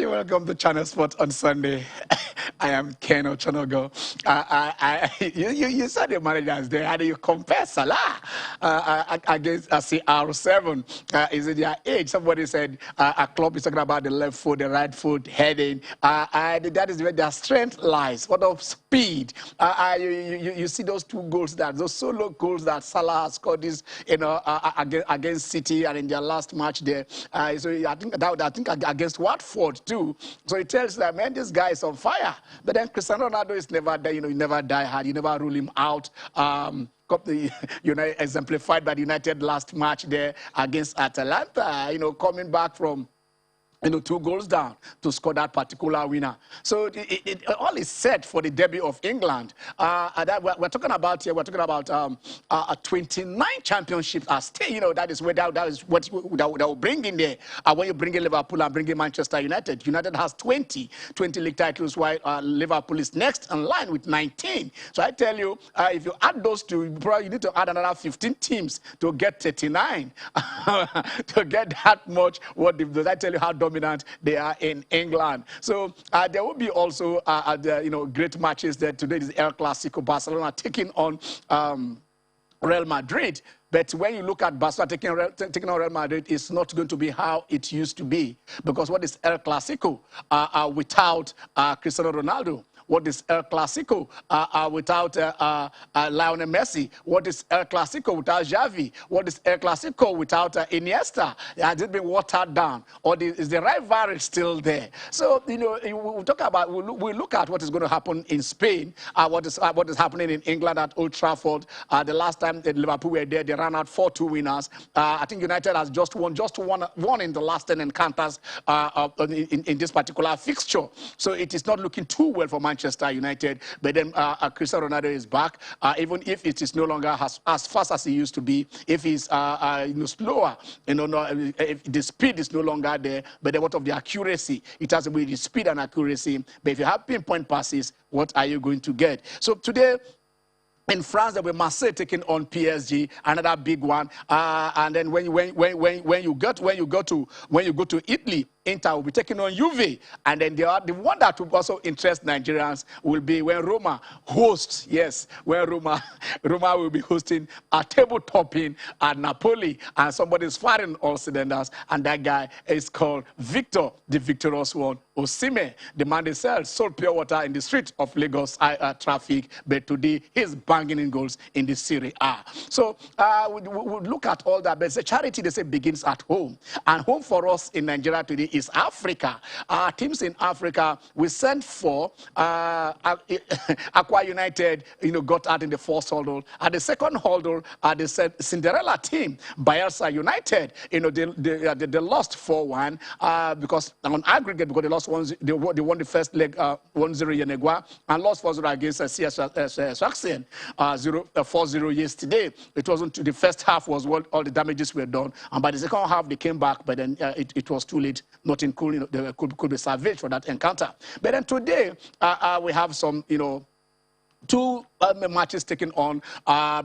welcome to Channel Sport on Sunday. I am Ken Ochonogo. You said your managers there. How do you compare Salah against CR7? Is it their age? Somebody said a club is talking about the left foot, the right foot, heading. That is where their strength lies. What of speed? You see those two goals, those solo goals that Salah has scored this, against City and in their last match there. So I think against Watford too. So it tells that, man, this guy is on fire. But then Cristiano Ronaldo is never there. You never die hard. You never rule him out. Exemplified by the United last match there against Atalanta. Coming back from 2 goals down to score that particular winner. So all is set for the debut of England. That we're talking about here. We're talking about 29 championships are still. That is what will bring in there. When you bring in Liverpool and bring in Manchester United, United has 20 league titles, while Liverpool is next in line with 19. So I tell you, if you add those two, you need to add another 15 teams to get 39 to get that much. Does I tell you how dominant they are in England? So there will be also great matches there. Today is El Clasico, Barcelona taking on Real Madrid. But when you look at Barcelona taking on Real Madrid, it's not going to be how it used to be. Because what is El Clasico without Cristiano Ronaldo? What is El Clasico without Lionel Messi? What is El Clasico without Xavi? What is El Clasico without Iniesta? Has it been watered down? Or is the rivalry still there? So, we talk about, we look at what is going to happen in Spain, what is happening in England at Old Trafford. The last time that Liverpool were there, they ran out 4-2 winners. I think United has just won in the last 10 encounters in this particular fixture. So it is not looking too well for Manchester United, but then Cristiano Ronaldo is back. Even if it is no longer as fast as he used to be, if he's slower, if the speed is no longer there, but then what of the accuracy? It has to be the speed and accuracy. But if you have pinpoint passes, what are you going to get? So today, in France, there will Marseille taking on PSG, another big one. And then when you go to Italy, Inter will be taking on Juve, and then the one that will also interest Nigerians will be when Roma hosts. Yes, when Roma will be hosting a table topping at Napoli, and somebody is firing all cylinders, and that guy is called Victor, the victorious one, Osimhen. The man they sold pure water in the street of Lagos traffic, but today he's banging in goals in the Serie A. So we look at all that, but the charity, they say, begins at home, and home for us in Nigeria today is Africa. Our teams in Africa, we sent for Aqua United, got out in the first hurdle. At the second hurdle, they said Cinderella team, Bayelsa United, they lost 4-1 because on aggregate, because they lost they won the first leg 1-0 Yenegua and lost 4-0 against CS Sfaxien 4-0 yesterday. It wasn't the first half was what all the damages were done, and by the second half they came back, but then it was too late. Nothing could be salvaged for that encounter. But then today we have some 2 matches taken on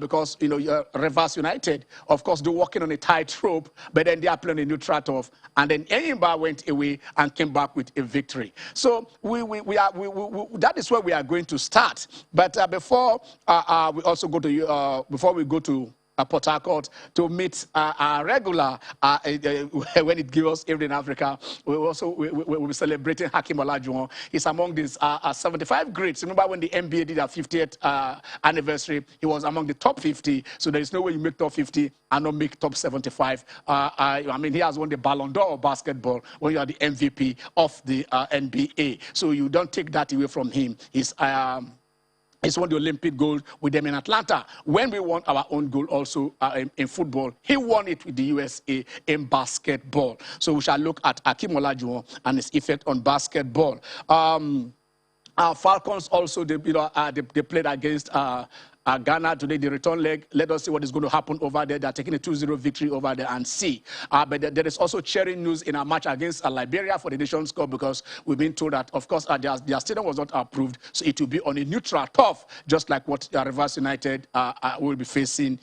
because Rivers United, of course, they're walking on a tightrope, but then they are playing a neutral turf, and then Enyimba went away and came back with a victory. So that is where we are going to start. But before we also go to before we go to Port Harcourt to meet our regular when it gives us Evening Africa. We'll be celebrating Hakeem Olajuwon. He's among these 75 greats. Remember when the NBA did their 50th anniversary, he was among the top 50. So there is no way you make top 50 and not make top 75. I mean, he has won the Ballon d'Or of basketball when you are the MVP of the NBA. So you don't take that away from him. He's won the Olympic gold with them in Atlanta. When we won our own gold also in football, he won it with the USA in basketball. So we shall look at Hakeem Olajuwon and his effect on basketball. Our Falcons also, they played against Ghana today, the return leg. Let us see what is going to happen over there. They're taking a 2-0 victory over there and see. But there is also cheering news in our match against Liberia for the Nations Cup, because we've been told that, of course, their stadium was not approved, so it will be on a neutral turf, just like what Rivers United will be facing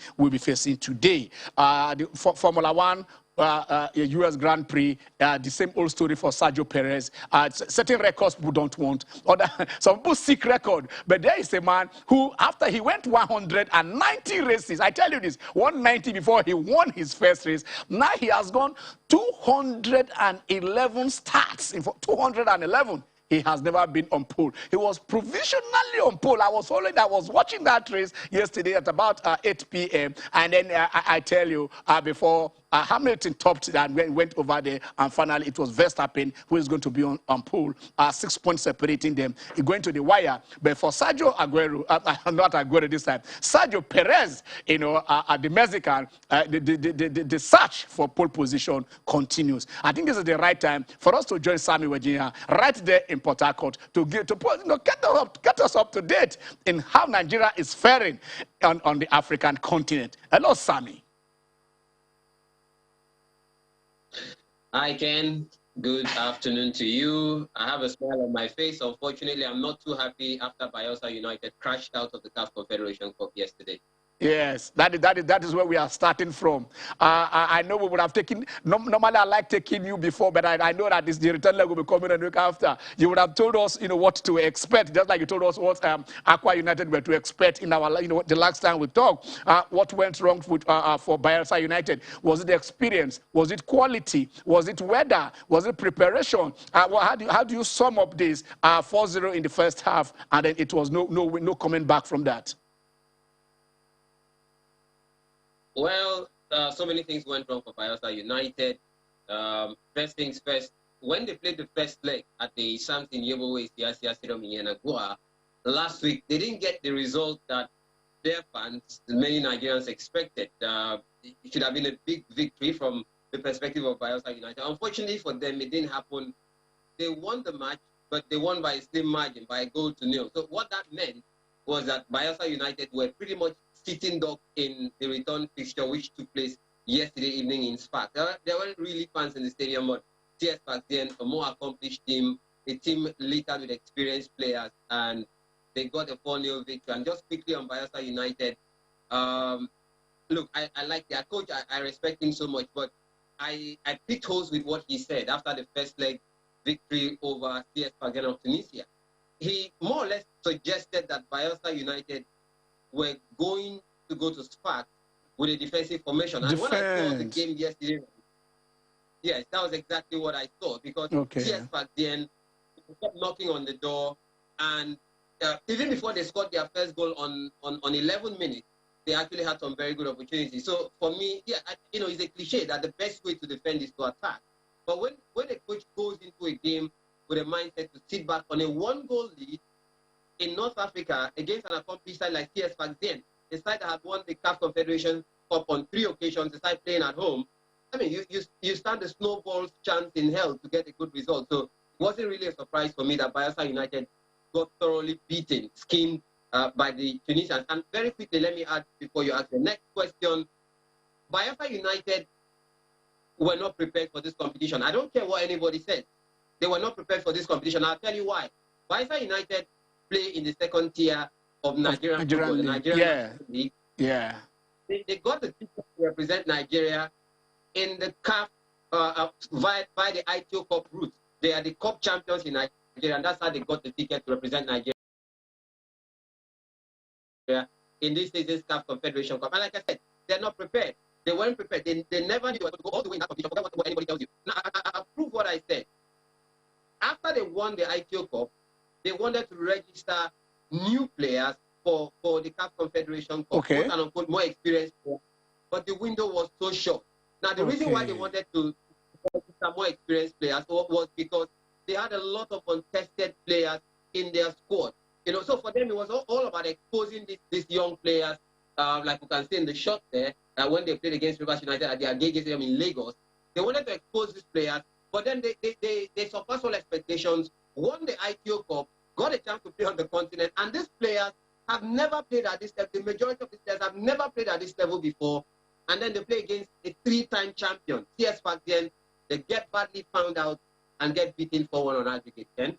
today. The Formula One U.S. Grand Prix, the same old story for Sergio Perez. Certain records people don't want. Some people seek record. But there is a man who, after he went 190 races, I tell you this, 190 before he won his first race, now he has gone 211 starts. 211. He has never been on pole. He was provisionally on pole. I was watching that race yesterday at about 8 p.m. And then I tell you, before Hamilton topped and went over there, and finally it was Verstappen who is going to be on pole. 6 points separating them. He's going to the wire. But for Sergio Aguero, not Aguero this time, Sergio Perez, the Mexican, the search for pole position continues. I think this is the right time for us to join Sammy Virginia right there in Port Harcourt to get us up to date in how Nigeria is faring on the African continent. Hello, Sammy. Hi, Ken. Good afternoon to you. I have a smile on my face. Unfortunately, I'm not too happy after Bayelsa United crashed out of the CAF Confederation Cup yesterday. Yes, that is where we are starting from. I know we would have taken, normally I like taking you before, but I know that the return leg will be coming a week after. You would have told us, what to expect, just like you told us what Aqua United were to expect in our, the last time we talked. What went wrong with, for Bayelsa United? Was it the experience? Was it quality? Was it weather? Was it preparation? How do you sum up this 4-0 in the first half, and then it was no coming back from that? Well, so many things went wrong for Bayelsa United. First things first, when they played the first leg at the Samson Yebowe Siasia Stadium in Yenagoa last week, they didn't get the result that their fans, many Nigerians, expected. It should have been a big victory from the perspective of Bayelsa United. Unfortunately for them, it didn't happen. They won the match, but they won by a slim margin, by a goal to nil. So what that meant was that Bayelsa United were pretty much sitting duck in the return fixture, which took place yesterday evening in Spark. There weren't really fans in the stadium, but CS Spark-Zen, a more accomplished team, a team littered with experienced players, and they got a 4-0 victory. And just quickly on Bayelsa United, look, I like their coach. I respect him so much, but I picked holes with what he said after the first leg victory over CS Spark-Zen of Tunisia. He more or less suggested that Bayelsa United were going to go to Spark with a defensive formation. And when I saw the game yesterday, yes, that was exactly what I thought, because CS Spark-Zen kept knocking on the door, and even before they scored their first goal on 11 minutes, they actually had some very good opportunities. So for me, yeah, it's a cliche that the best way to defend is to attack. But when a coach goes into a game with a mindset to sit back on a 1-goal lead in North Africa against an accomplished side like CS Spark-Zen, a side that had won the CAF Confederation Cup on 3 occasions, the side playing at home, I mean, you stand a snowball's chance in hell to get a good result. So it wasn't really a surprise for me that Bayelsa United got thoroughly beaten, skinned by the Tunisians. And very quickly, let me add, before you ask the next question, Bayelsa United were not prepared for this competition. I don't care what anybody says. They were not prepared for this competition. I'll tell you why. Bayelsa United play in the second tier of Nigerian football, the Nigerian League. Yeah. They got the ticket to represent Nigeria in the CAF by the ITO Cup route. They are the cup champions in Nigeria, and that's how they got the ticket to represent Nigeria in this season's CAF Confederation Cup. And like I said, they're not prepared. They weren't prepared. They never knew to go all the way in that competition. Forget what anybody tells you. Now, I'll prove what I said. After they won the ITO Cup, they wanted to register new players for the CAF Confederation Cup, quote and unquote, more experienced players. But the window was so short. Now, the reason why they wanted to register more experienced players was because they had a lot of untested players in their squad. So for them, it was all about exposing these young players, like you can see in the shot there, when they played against Rivers United at the Agege Stadium in Lagos. They wanted to expose these players, but then they surpassed all expectations, won the ITO Cup, got a chance to play on the continent, and these players have never played at this level. The majority of these players have never played at this level before, and then they play against a 3-time champion, CS Spark-Zen. They get badly found out and get beaten 4-1 on aggregate.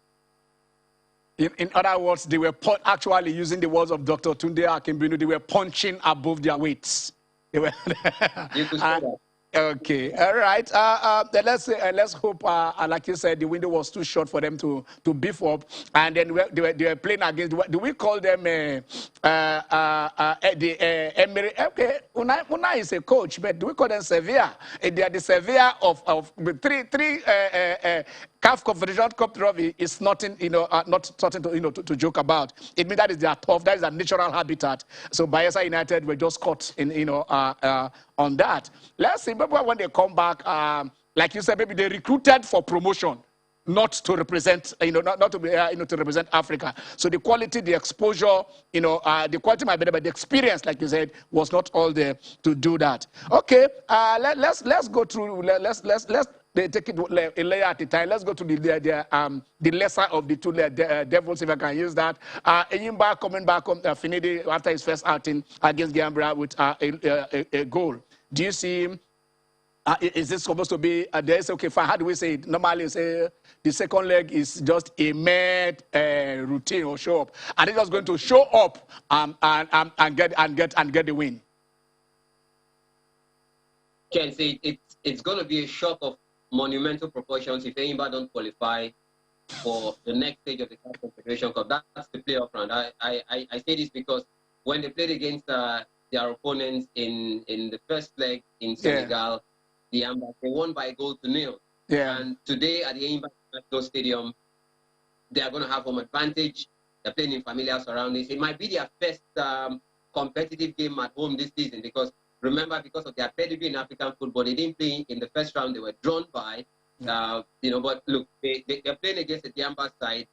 In other words, they were actually, using the words of Dr. Tunde Akimbinu, they were punching above their weights. They were you could say that. Okay, all right. Then let's hope. Like you said, the window was too short for them to beef up, and then they were playing against. Do we call them the Emery? Okay, Unai is a coach, but do we call them Sevilla? They are the Sevilla of the three. CAF Confederation Cup trophy is nothing, not something to, to joke about. It means that is their tough, that is their natural habitat. So Bayelsa United were just caught in, on that. Let's see, maybe when they come back, like you said, maybe they recruited for promotion, not to represent, not to be, to represent Africa. So the quality, the exposure, the quality might be there, but the experience, like you said, was not all there to do that. Okay, let's go through. Let's they take it a layer at a time. Let's go to the lesser of the two devils, if I can use that. Eyimba coming back on Finidi after his first outing against Gambia with a goal. Do you see him? Is this supposed to be there? Okay, fine. How do we say it? Normally, say the second leg is just a mere routine or show up. Are they just going to show up and get the win? Can say it's going to be a shock of monumental proportions if Eyimba don't qualify for the next stage of the CAF Confederation Cup. That's the playoff round. I say this because when they played against their opponents in the first leg in Senegal, the Ambas, they won by a goal to nil. Yeah. And today at the Eyimba National Stadium, they are going to have home advantage. They're playing in familiar surroundings. It might be their first competitive game at home this season because remember, because of their pedigree in African football, they didn't play in the first round. They were drawn by, but look, they're playing against the Diamba side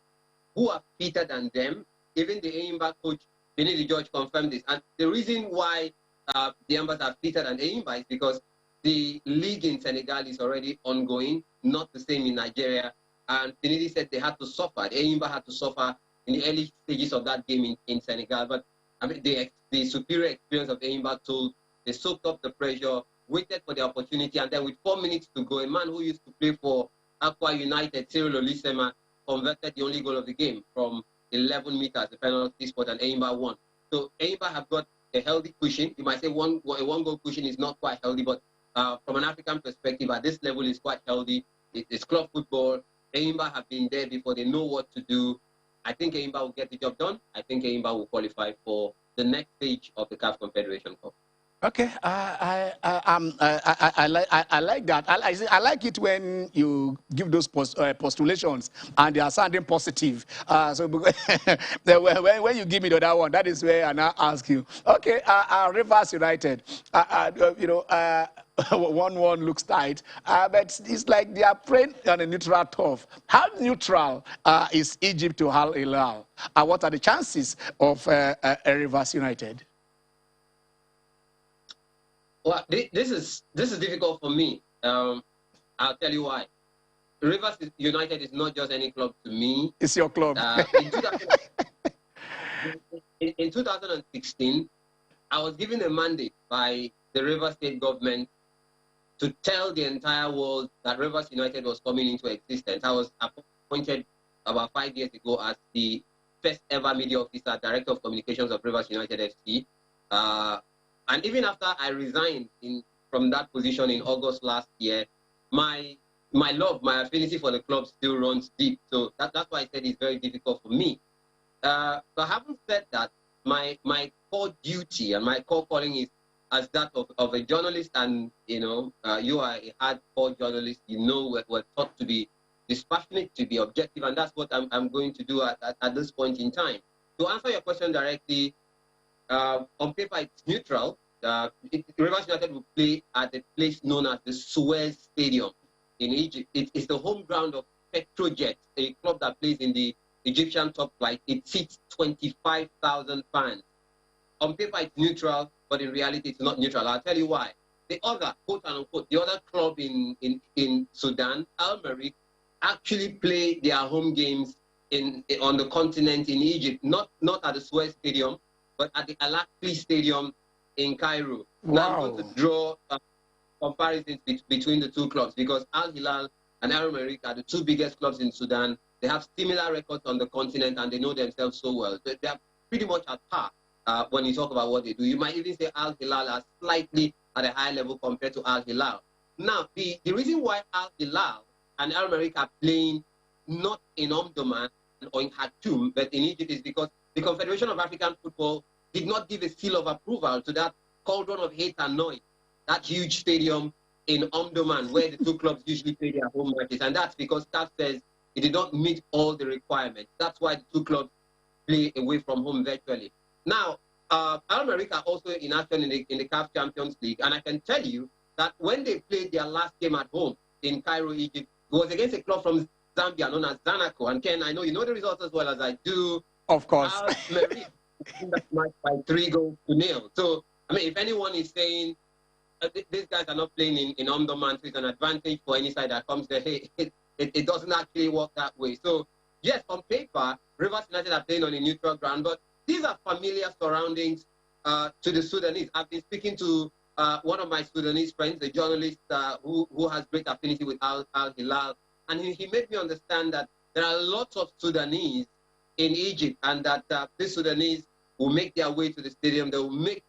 who are fitter than them. Even the Eyimba coach, Benny George, confirmed this. And the reason why the Diambas are fitter than Eyimba is because the league in Senegal is already ongoing, not the same in Nigeria. And Finidi said they had to suffer. The Eyimba had to suffer in the early stages of that game in Senegal. But I mean, the superior experience of the Eyimba tool, they soaked up the pressure, waited for the opportunity, and then with 4 minutes to go, a man who used to play for Aqua United, Cyril Olisema, converted the only goal of the game from 11 meters, the penalty spot, and Eyimba won. So Eyimba have got a healthy cushion. You might say a one-goal cushion is not quite healthy, but from an African perspective, at this level, it's quite healthy. It's club football. Eyimba have been there before. They know what to do. I think Eyimba will get the job done. I think Eyimba will qualify for the next stage of the CAF Confederation Cup. Okay, I like that. I like it when you give those postulations and they are sounding positive. So when you give me the other one, that is where I now ask you. Okay, Rivers United. 1-1 looks tight, but it's like they are playing on a neutral turf. How neutral is Egypt to Al Hilal? What are the chances of Rivers United? Well, this is difficult for me. I'll tell you why. Rivers United is not just any club to me. It's your club. In 2016, I was given a mandate by the Rivers State government to tell the entire world that Rivers United was coming into existence. I was appointed about 5 years ago as the first ever media officer, director of communications of Rivers United FC. And even after I resigned from that position in August last year, my love, my affinity for the club still runs deep. So that's why I said it's very difficult for me. But having said that, my core duty and my core calling is as that of a journalist, and you are a hardcore journalist. We're taught to be dispassionate, to be objective, and that's what I'm going to do at this point in time. To answer your question directly, on paper, it's neutral. Rivers United will play at a place known as the Suez Stadium in Egypt. It's the home ground of Petrojet, a club that plays in the Egyptian top flight. It seats 25,000 fans. On paper, it's neutral, but in reality, it's not neutral. I'll tell you why. The other, quote unquote, the other club in Sudan, Al Merrikh, actually play their home games on the continent in Egypt, not at the Suez Stadium, but at the Al Ahly Stadium in Cairo. Wow. Now I'm going to draw comparisons between the two clubs because Al Hilal and Al Merrikh are the two biggest clubs in Sudan. They have similar records on the continent and they know themselves so well. They are pretty much at par when you talk about what they do. You might even say Al Hilal are slightly at a high level compared to Al Hilal. Now, the reason why Al Hilal and Al Merrikh are playing not in Omdurman or in Khartoum, but in Egypt is because the Confederation of African Football did not give a seal of approval to that cauldron of hate and noise, that huge stadium in Omdurman where the two clubs usually play their home matches. And that's because CAF says it did not meet all the requirements. That's why the two clubs play away from home virtually. Now, Al Merrikh are also in action in the CAF Champions League. And I can tell you that when they played their last game at home in Cairo, Egypt, it was against a club from Zambia known as Zanaco. And Ken, I know you know the results as well as I do. Of course. Al Merrikh won that match by 3-0. So, I mean, if anyone is saying these guys are not playing in Omdurman, so it's an advantage for any side that comes there, it doesn't actually work that way. So, yes, on paper, Rivers United are playing on a neutral ground, but these are familiar surroundings to the Sudanese. I've been speaking to one of my Sudanese friends, a journalist who has great affinity with Al Hilal, and he made me understand that there are lots of Sudanese in Egypt, and that these Sudanese will make their way to the stadium. They will make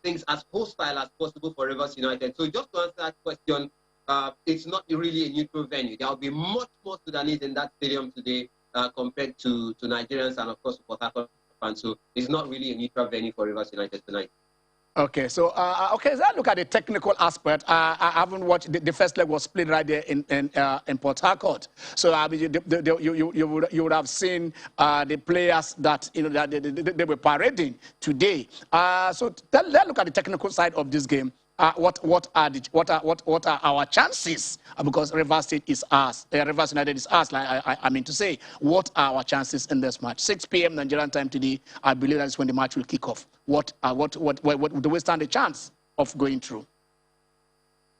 things as hostile as possible for Rivers United. So just to answer that question, it's not really a neutral venue. There will be much more Sudanese in that stadium today compared to Nigerians and, of course, Port Harcourt fans. So it's not really a neutral venue for Rivers United tonight. Okay, so okay, let's look at the technical aspect. I haven't watched the first leg was played right there in Port Harcourt. So I mean, you would have seen the players that that they were parading today. So let's look at the technical side of this game. What are our chances? Because Rivers State is ours. Rivers United is ours. Like I mean to say, what are our chances in this match? 6 p.m. Nigerian time today. I believe that's when the match will kick off. What do we stand a chance of going through?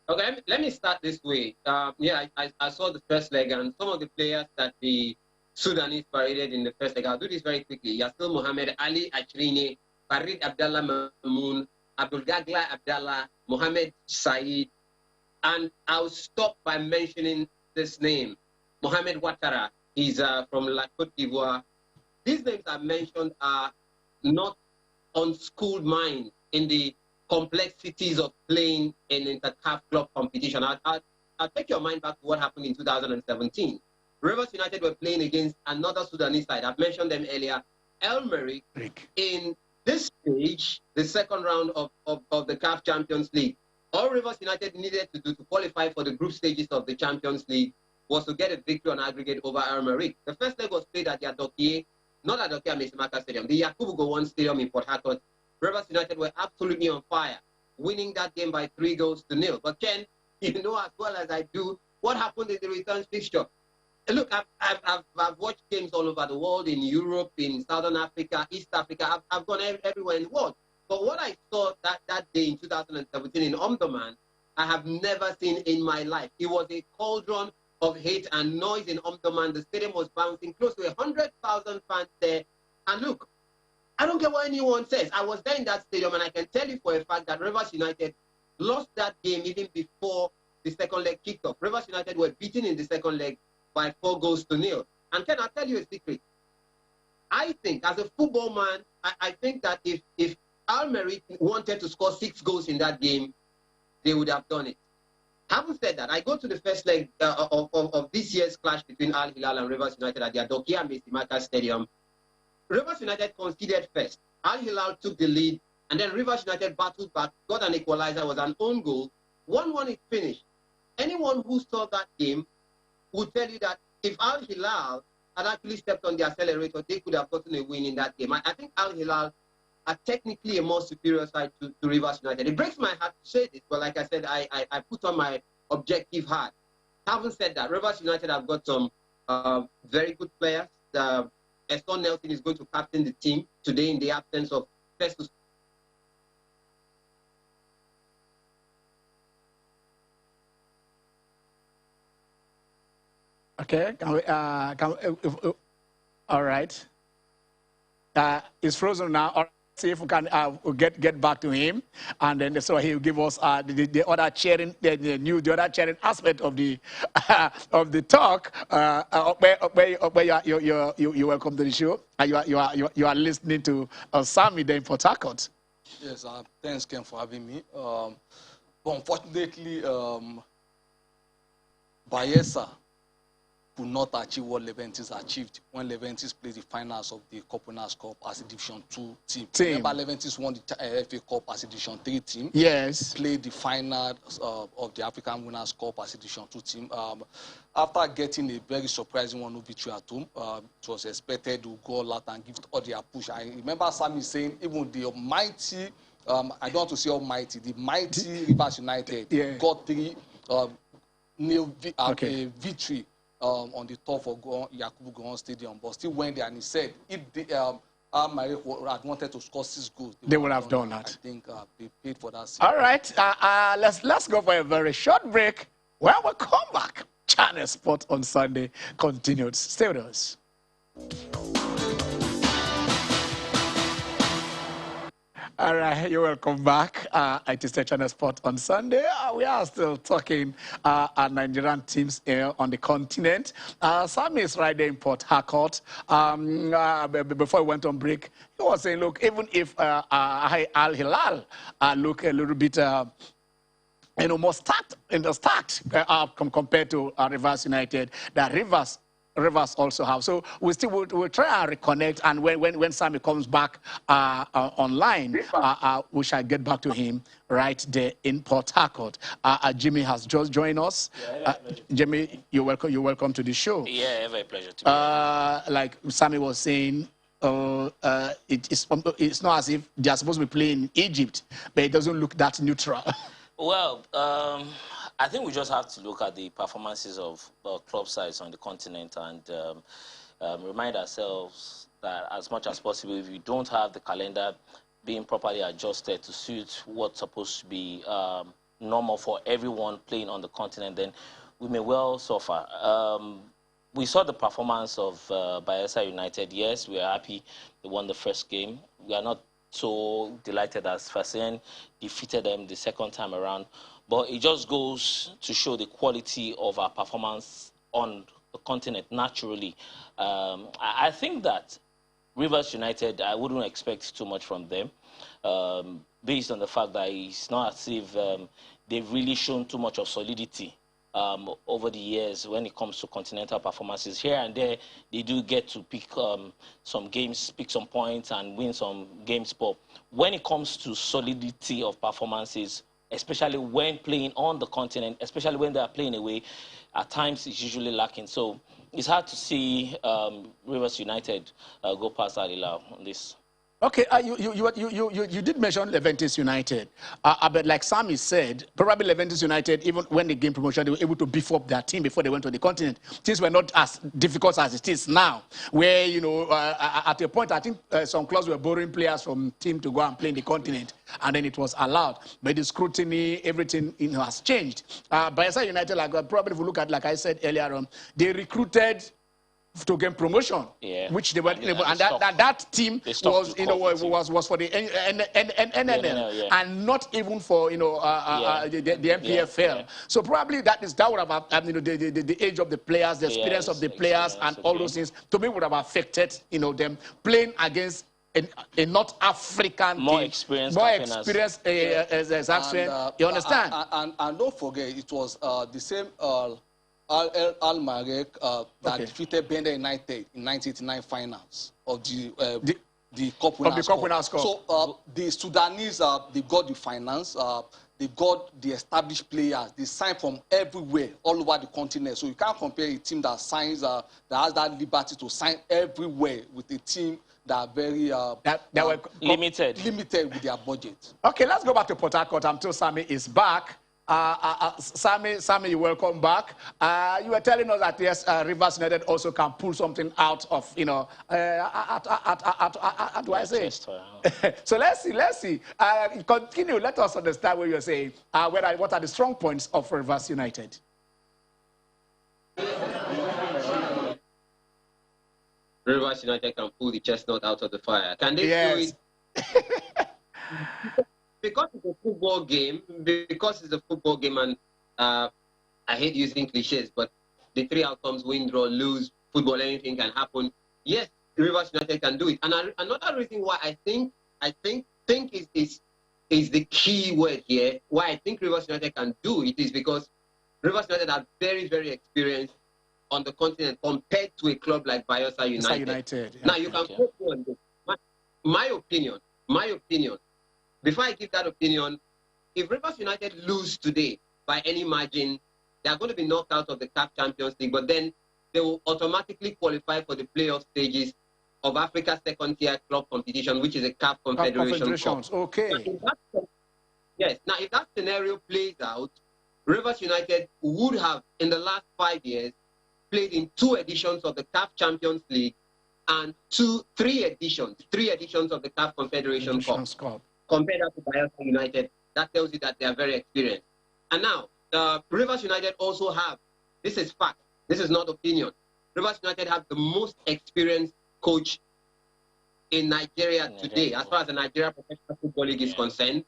Okay, let me start this way. Yeah, I saw the first leg, and some of the players that the Sudanese paraded in the first leg. I'll do this very quickly. Yassil Mohammed, Ali Achrine, Farid Abdallah Mamoun, Abdul Gagla Abdallah, Mohamed Said, and I'll stop by mentioning this name, Mohamed Ouattara. He's from La Côte d'Ivoire. These names I mentioned are not unschooled minds in the complexities of playing in inter-CAF club competition. I'll take your mind back to what happened in 2017. Rivers United were playing against another Sudanese side. I've mentioned them earlier, El Merrikh, in this stage, the second round of the CAF Champions League. All Rivers United needed to do to qualify for the group stages of the Champions League was to get a victory on aggregate over El Merrikh. The first leg was played at the Adokie, not at Adokie Mesimaka Stadium, the Yakubu Gowon Stadium in Port Harcourt. Rivers United were absolutely on fire, winning that game by 3-0. But Ken, you know as well as I do, what happened in the return fixture? Look, I've watched games all over the world, in Europe, in Southern Africa, East Africa. I've gone everywhere in the world. But what I saw that day in 2017 in Omdurman, I have never seen in my life. It was a cauldron of hate and noise in Omdurman. The stadium was bouncing, close to 100,000 fans there. And look, I don't care what anyone says. I was there in that stadium, and I can tell you for a fact that Rivers United lost that game even before the second leg kicked off. Rivers United were beaten in the second leg by 4-0. And can I tell you a secret? I think, as a football man, I think that if Al Merrikh wanted to score 6 goals in that game, they would have done it. Having said that, I go to the first leg of this year's clash between Al Hilal and Rivers United at the Adokie Mesimaka Stadium. Rivers United conceded first. Al Hilal took the lead, and then Rivers United battled back, got an equalizer, was an own goal. 1-1 is finished. Anyone who saw that game would tell you that if Al Hilal had actually stepped on the accelerator, they could have gotten a win in that game. I think Al Hilal are technically a more superior side to Rivers United. It breaks my heart to say this, but like I said, I put on my objective hat. Having said that, Rivers United have got some very good players. Eston Nelson is going to captain the team today in the absence of Festus. Okay, all right. It's frozen now. All right. See if we can get back to him, and then so he'll give us the other cheering, the other cheering aspect of the of the talk. Where you welcome to the show, and you are listening to Sammy there in Port Harcourt. Yes, thanks Ken for having me. But unfortunately, Bayelsa could not achieve what Leventis achieved when Leventis played the finals of the Cup Winners' Cup as a Division 2 team. Remember, Leventis won the FA Cup as a Division 3 team. Yes. Played the final of the African Winners' Cup as a Division 2 team. After getting a very surprising 1-0 victory at home, it was expected to go all out and give all their push. I remember Sammy saying even the mighty, I don't want to say almighty, the mighty Rivers United got 3 victory on the top of Yakubu Gowon Stadium, but still went there and he said if Marek had wanted to score 6 goals, they would have done that. I think they paid for that. All right, let's go for a very short break. When we come back, Channel Sport on Sunday continued. Stay with us. All right, you're welcome back. It is the Channel Sport on Sunday. We are still talking Nigerian teams here on the continent. Sam is right there in Port Harcourt. Before we went on break, he was saying, look, even if Al Hilal look a little bit more stacked compared to Rivers United, that Rivers also have. So we'll try and reconnect, and when Sammy comes back online, we shall get back to him right there in Port Harcourt. Jimmy has just joined us. Jimmy, you're welcome to the show. Yeah, very pleasure to be here. Like Sammy was saying, it's not as if they're supposed to be playing in Egypt, but it doesn't look that neutral. Well, I think we just have to look at the performances of club sides on the continent and remind ourselves that as much as possible, if you don't have the calendar being properly adjusted to suit what's supposed to be normal for everyone playing on the continent, then we may well suffer. We saw the performance of Bayelsa United. Yes, we are happy they won the first game. We are not so delighted as Fasen defeated them the second time around. But it just goes to show the quality of our performance on the continent naturally. I think that Rivers United, I wouldn't expect too much from them, based on the fact that it's not as if they've really shown too much of solidity over the years when it comes to continental performances. Here and there, they do get to pick some games, pick some points, and win some games. But when it comes to solidity of performances, especially when playing on the continent, especially when they are playing away, at times it's usually lacking. So it's hard to see Rivers United go past Al Hilal on this. Okay, you did mention Leventis United, but like Sammy said, probably Leventis United, even when they gained promotion, they were able to beef up their team before they went to the continent. Things were not as difficult as it is now, where, at a point, I think some clubs were borrowing players from team to go and play in the continent, and then it was allowed. But the scrutiny, everything has changed. Bayelsa United, probably if you look at, like I said earlier on, they recruited to gain promotion, which they were, and that team was for the NNL, and not even for the MPFL. So probably that would have the age of the players, the experience of the players, and all those things to me would have affected them playing against a North African more team, experienced as you understand? And don't forget, it was the same. Al Marek that defeated Bender United in 1989 finals of the Cup Winners' Cup. So the Sudanese, they got the finance, they got the established players, they signed from everywhere, all over the continent. So you can't compare a team that signs, that has that liberty to sign everywhere with a team that are very that were limited with their budget. Okay, let's go back to Port Harcourt until Sammy is back. Sammy, you're welcome back. You were telling us that yes, Rivers United also can pull something out of, how do I say? So let's see. Continue. Let us understand what you're saying. What are the strong points of Rivers United? Rivers United can pull the chestnut out of the fire. Can they do it? Because it's a football game, and I hate using cliches, but the 3 outcomes, win, draw, lose, football, anything can happen. Yes, Rivers United can do it. And another reason why I think is the key word here, why I think Rivers United can do it, is because Rivers United are very, very experienced on the continent compared to a club like Bayelsa United. Yeah. Now, you can quote me on this. My opinion, before I give that opinion, if Rivers United lose today by any margin, they are going to be knocked out of the CAF Champions League, but then they will automatically qualify for the playoff stages of Africa's second-tier club competition, which is a CAF Confederation Cup. Okay. Yes. Now, if that scenario plays out, Rivers United would have, in the last 5 years, played in 2 editions of the CAF Champions League and 3 editions of the CAF Confederation Cup. Compared to Bayelsa United, that tells you that they are very experienced. And now, Rivers United also have, this is fact, this is not opinion, Rivers United have the most experienced coach in Nigeria today, as far as the Nigeria Professional Football League is concerned,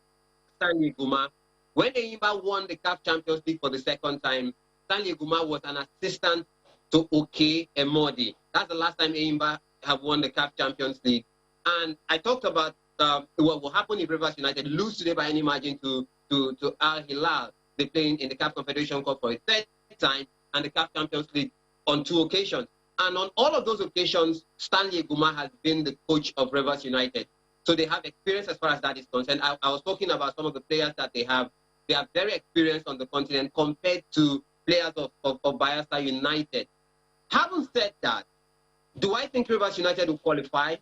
Stanley Guma. When Eyimba won the CAF Champions League for the 2nd time, Stanley Guma was an assistant to Oke Emodi. That's the last time Eyimba have won the CAF Champions League. And I talked about what will happen if Rivers United lose today by any margin to Al Hilal. They play in the CAF Confederation Cup for a 3rd time and the CAF Champions League on 2 occasions. And on all of those occasions, Stanley Guma has been the coach of Rivers United. So they have experience as far as that is concerned. I was talking about some of the players that they have. They are very experienced on the continent compared to players of Bayelsa United. Having said that, do I think Rivers United will qualify?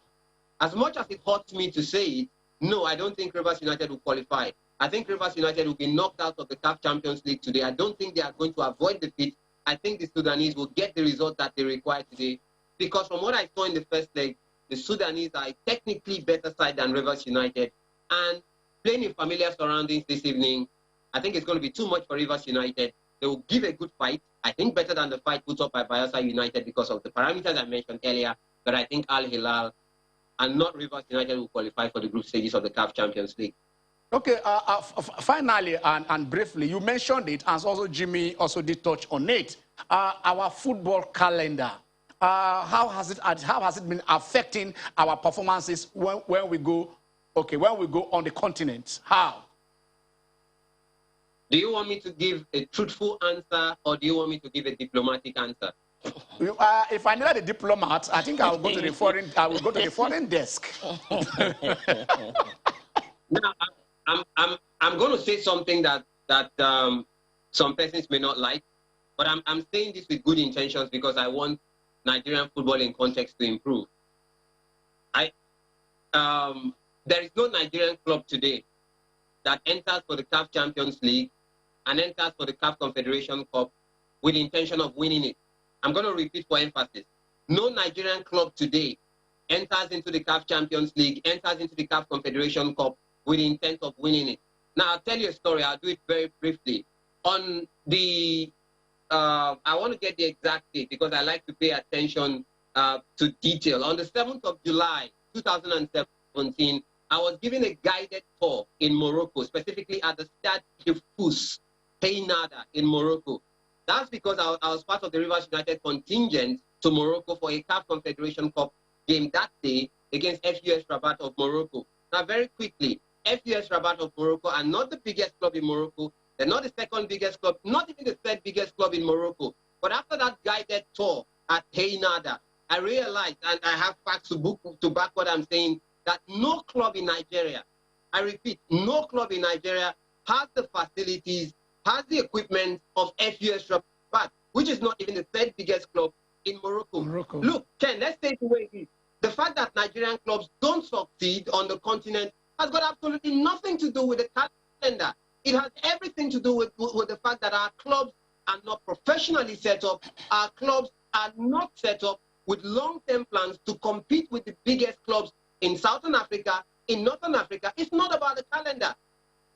As much as it hurts me to say it, no, I don't think Rivers United will qualify. I think Rivers United will be knocked out of the CAF Champions League today. I don't think they are going to avoid defeat. I think the Sudanese will get the result that they require today. Because from what I saw in the first leg, the Sudanese are a technically better side than Rivers United. And playing in familiar surroundings this evening, I think it's going to be too much for Rivers United. They will give a good fight. I think better than the fight put up by Bayelsa United because of the parameters I mentioned earlier. But I think Al Hilal and not Rivers United will qualify for the group stages of the CAF Champions League. Okay, finally and briefly, you mentioned it, and also Jimmy also did touch on it. Our football calendar, how has it been affecting our performances when we go on the continent? How? Do you want me to give a truthful answer, or do you want me to give a diplomatic answer? If I needed a diplomat, I think I will go to the foreign. I will go to the foreign desk. Now, I'm going to say something that some persons may not like, but I'm saying this with good intentions because I want Nigerian football in context to improve. There is no Nigerian club today that enters for the CAF Champions League and enters for the CAF Confederation Cup with the intention of winning it. I'm going to repeat for emphasis. No Nigerian club today enters into the CAF Champions League, enters into the CAF Confederation Cup with the intent of winning it. Now, I'll tell you a story. I'll do it very briefly. On the, I want to get the exact date because I like to pay attention to detail. On the 7th of July, 2017, I was given a guided tour in Morocco, specifically at the Stade de Fous, Teynada in Morocco. That's because I was part of the Rivers United contingent to Morocco for a CAF Confederation Cup game that day against FUS Rabat of Morocco. Now, very quickly, FUS Rabat of Morocco are not the biggest club in Morocco. They're not the 2nd biggest club, not even the 3rd biggest club in Morocco. But after that guided tour at Teynada, I realized, and I have facts to back what I'm saying, that no club in Nigeria, I repeat, no club in Nigeria has the facilities, has the equipment of FUS Rabat, which is not even the 3rd biggest club in Morocco. Look, Ken, let's take away this. The fact that Nigerian clubs don't succeed on the continent has got absolutely nothing to do with the calendar. It has everything to do with the fact that our clubs are not professionally set up. Our clubs are not set up with long-term plans to compete with the biggest clubs in Southern Africa, in Northern Africa. It's not about the calendar.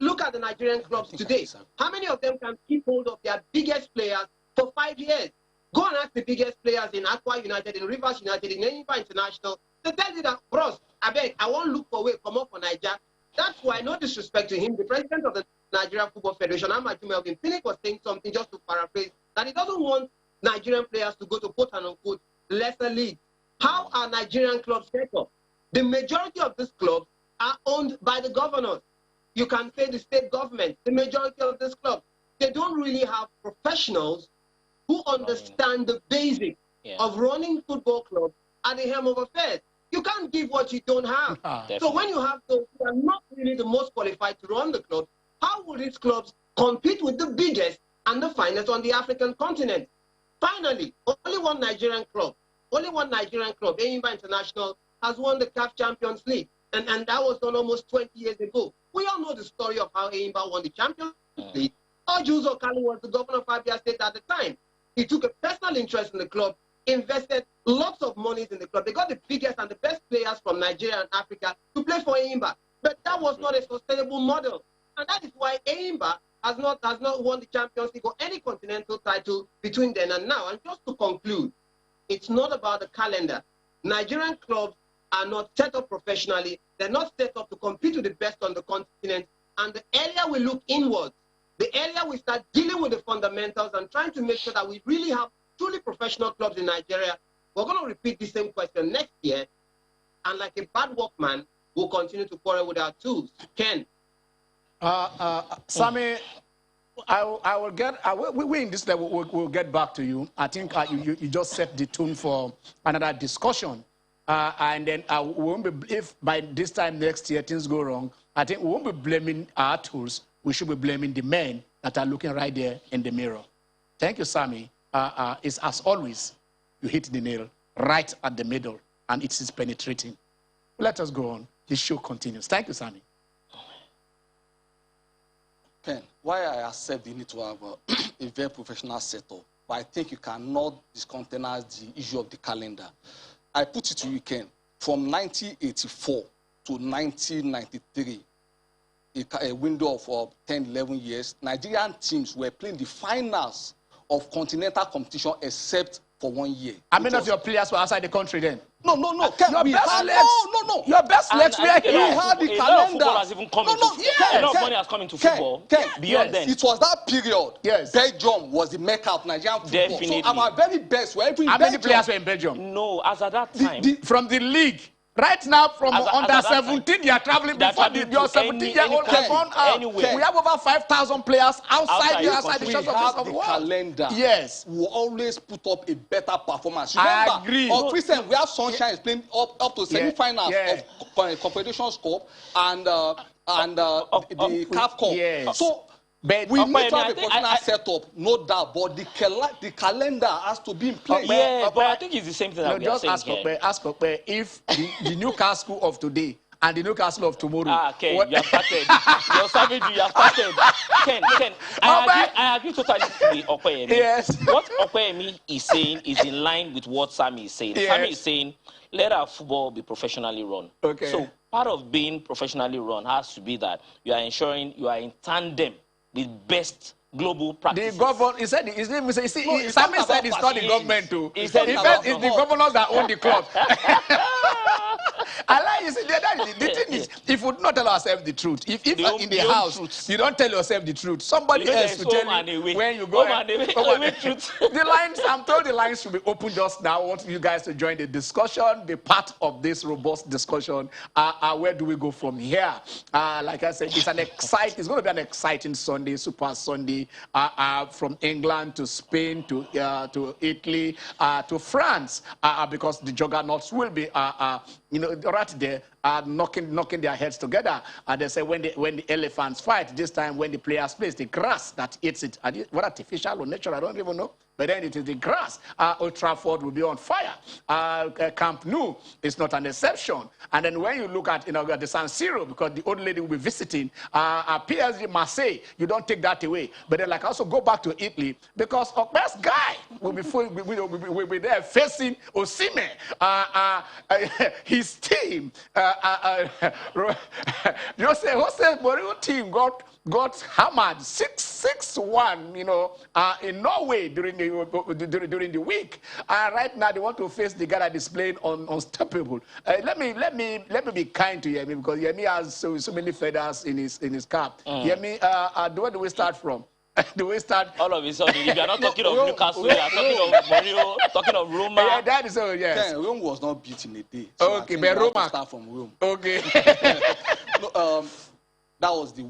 Look at the Nigerian clubs today. How many of them can keep hold of their biggest players for 5 years? Go and ask the biggest players in Aqua United, in Rivers United, in Eyimba International. They tell you that, bros, I beg, I won't look for a way, come up for Nigeria. That's why, no disrespect to him, the president of the Nigerian Football Federation, Ahmadu Melvin Pinnick, was saying something, just to paraphrase, that he doesn't want Nigerian players to go to quote-unquote lesser league. How are Nigerian clubs set up? The majority of these clubs are owned by the governors. You can say the state government, the majority of these clubs. they don't really have professionals who understand the basics of running football clubs at the helm of affairs. You can't give what you don't have. So when you have those who are not really the most qualified to run the club, how would these clubs compete with the biggest and the finest on the African continent? Finally, only one Nigerian club, Enyimba International, has won the CAF Champions League. And that was done almost 20 years ago. We all know the story of how Enyimba won the Champions League. Jules Okali was the governor of Abia State at the time. He took a personal interest in the club, invested lots of money in the club. They got the biggest and the best players from Nigeria and Africa to play for Enyimba. But that was not a sustainable model. And that is why Enyimba has not won the Champions League or any continental title between then and now. And just to conclude, it's not about the calendar. Nigerian clubs are not set up professionally. They're not set up to compete with the best on the continent. And the earlier we look inwards, the earlier we start dealing with the fundamentals and trying to make sure that we really have truly professional clubs in Nigeria, we're going to repeat the same question next year. And like a bad workman, we'll continue to quarrel with our tools. Ken? Sammy, I will get, we in this level, we'll get back to you. I think you just set the tune for another discussion. And then we won't be, if by this time next year things go wrong, I think we won't be blaming our tools. We should be blaming the men that are looking right there in the mirror. Thank you, Sammy. It's as always, you hit the nail right at the middle, and it is penetrating. Let us go on. The show continues. Thank you, Sammy. Ken, why I accept the need to have a very professional setup, but I think you cannot discontinue the issue of the calendar. I put it to you, Ken, from 1984 to 1993, a window of 10, 11 years, Nigerian teams were playing the finals of continental competition except for 1 year. How many of your players were outside the country then? No. Your best legs. No. Your best legs were here. We had the calendar. A lot of football has even come into football. A lot of money has come into football. Beyond then. It was that period. Yes. Belgium was the mecca of Nigerian football. Definitely. So our very best were every How many players were in Belgium? No, as at that time. From the league. Right now, from under 17, they are traveling before your 17-year-old has gone out. Anywhere. We have over 5,000 players outside the shores of the world. Calendar. Yes. We will always put up a better performance. Remember, I agree. Christian, we have Sunshine playing up to semi-finals of Confederations Cup and the CAF Cup. Yes. So, but we need to have a professional setup, no doubt, but the calendar has to be in place. But I think it's the same thing that we are saying here. Ask if the Newcastle of today and the Newcastle of tomorrow. Ken, you have started. Your savagery, you have started. Ken, I agree totally with Okoyemi. Yes. What Okoyemi is saying is in line with what Sammy is saying. Yes. Sammy is saying, let our football be professionally run. Okay. So part of being professionally run has to be that you are ensuring you are in tandem with best global practices. The governor, he said, his name is, Sammy said it's not the government too. He said it's the governors that own the club. I like you see, the thing is, if we do not tell ourselves the truth, if in the house you don't tell yourself the truth, somebody else to tell you when you go. The lines, I'm told the lines should be open just now. I want you guys to join the discussion, be part of this robust discussion. Where do we go from here? Like I said, it's going to be an exciting Sunday, Super Sunday, from England to Spain to Italy to France, because the juggernauts will be right there, knocking their heads together. They say when the elephants fight, this time when the players play, it's the grass that eats it. What artificial or natural, I don't even know. But then it is the grass. Old Trafford will be on fire. Camp Nou is not an exception. And then when you look at the San Siro, because the old lady will be visiting, PSG Marseille, you don't take that away. But then like also go back to Italy, because our best guy will be there facing Osimhen. His team, Jose Mourinho team got hammered 6-1, in Norway during the week. Right now they want to face the guy that is playing unstoppable. Let me be kind to Yemi, because Yemi has so many feathers in his cap. Yemi, where do we start from? Do we start? All of a sudden, if you are not talking of Newcastle, you are talking of Mourinho, talking of Roma. Yeah, that is so, yes. Yeah, Rome was not built in a day. So okay, but Roma. Start from Rome. Okay. that was the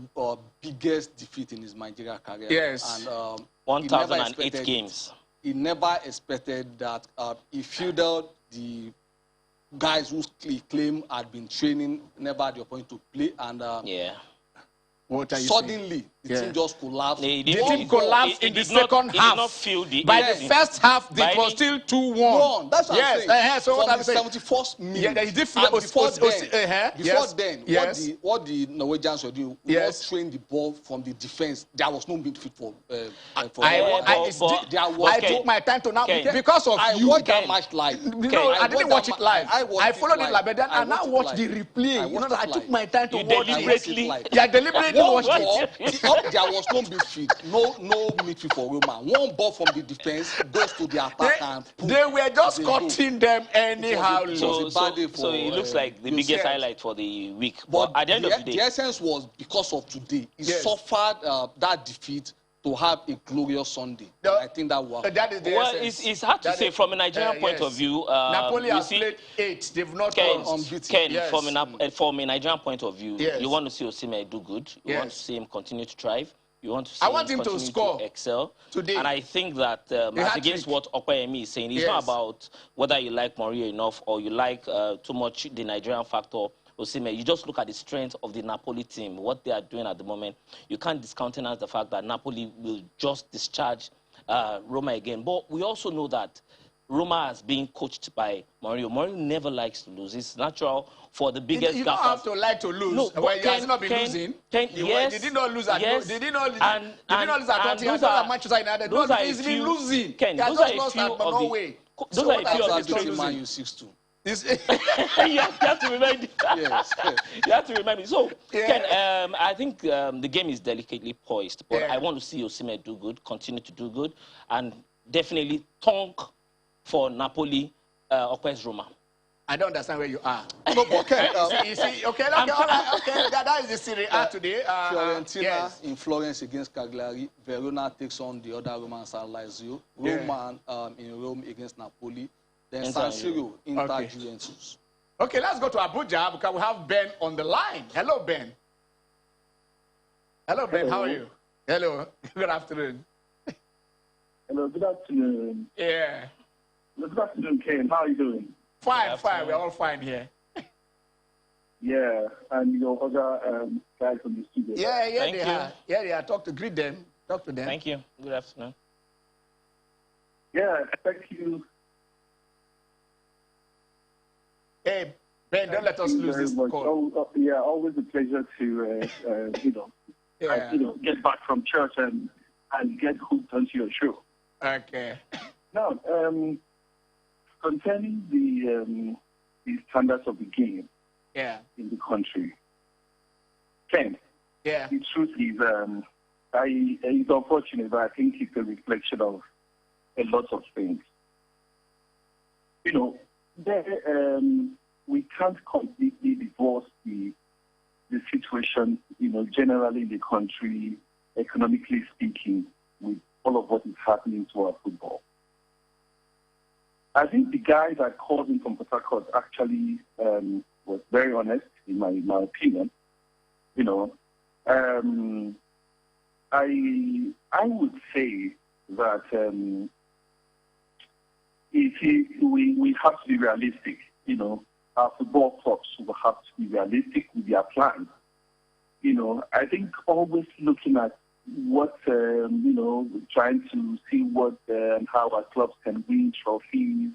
biggest defeat in his managerial career. Yes. And 1,008 games. He never expected that. He fielded the guys who he claimed had been training, never had the opportunity to play, and suddenly the team just collapsed. The team collapsed in the second half. By the first half, it was still 2-1. That's what I'm saying. So what From I'm saying, the 71st minute. Yeah, he did and before then, yes. what the Norwegians were doing, was train the ball from the defense. There was no midfield for. I took my time to now because of you. I watched that match live. No, I didn't watch it live. I followed it live, but then I now watched the replay. You know, I took my time to watch it. Yeah, deliberately watched it. There was no midfield, no midfield for Roma. One ball from the defense goes to the attack. They were just cutting them anyhow. So it looks like the biggest highlight for the week. But at the end of the day, the essence was because of today. He suffered that defeat to have a glorious Sunday. No, I think that was. That is the essence. It's hard to say from a Nigerian point of view. Napoli has played 8. They've not unbeaten. From a Nigerian point of view, you want to see Osimhen do good. You want to see him continue to thrive. You want to see him to score, to excel today. And I think that as against what Okoyemi is saying, it's not about whether you like Mourinho enough or you like too much the Nigerian factor. Osimhen, you just look at the strength of the Napoli team, what they are doing at the moment. You can't discountenance the fact that Napoli will just discharge Roma again. But we also know that Roma is being coached by Mourinho. Mourinho never likes to lose. It's natural for the biggest. You don't have to like to lose. No, but he has not been losing. Yes, they did not lose at. They did not lose at Tottenham. Manchester United. He's been losing. Ken, those are a few of the. Those are a few of the Man U 6-2. You have to remind me. Yes. You have to remind me. So, Ken, I think the game is delicately poised, but I want to see Osimhen do good, continue to do good, and definitely tonk for Napoli, Okpes Roma. I don't understand where you are. No, okay. That is the Serie A today. Fiorentina in Florence against Cagliari. Verona takes on the other Roman Salisu. Roma in Rome against Napoli. Then San Siro, Inter Juventus. Okay, let's go to Abuja because we have Ben on the line. Hello, Ben. Hello, Ben. How are you? Hello. Good afternoon. Hello. Good afternoon. Yeah. Good afternoon, Ken. How are you doing? Fine. We're all fine here. Yeah, and your other guys from the studio. Yeah, they are. Greet them. Talk to them. Thank you. Good afternoon. Yeah, thank you. Hey, Ben, don't let us lose this call. Always a pleasure to get back from church and get hooked onto your show. Okay. Now, concerning the standards of the game in the country, Ken, the truth is, it's unfortunate, but I think it's a reflection of a lot of things. We can't completely divorce the situation, generally in the country, economically speaking, with all of what is happening to our football. I think the guy that called in from Port Harcourt actually was very honest, in my opinion. I would say that we have to be realistic. Our football clubs will have to be realistic with their plans. I think always looking at what, trying to see what and how our clubs can win trophies,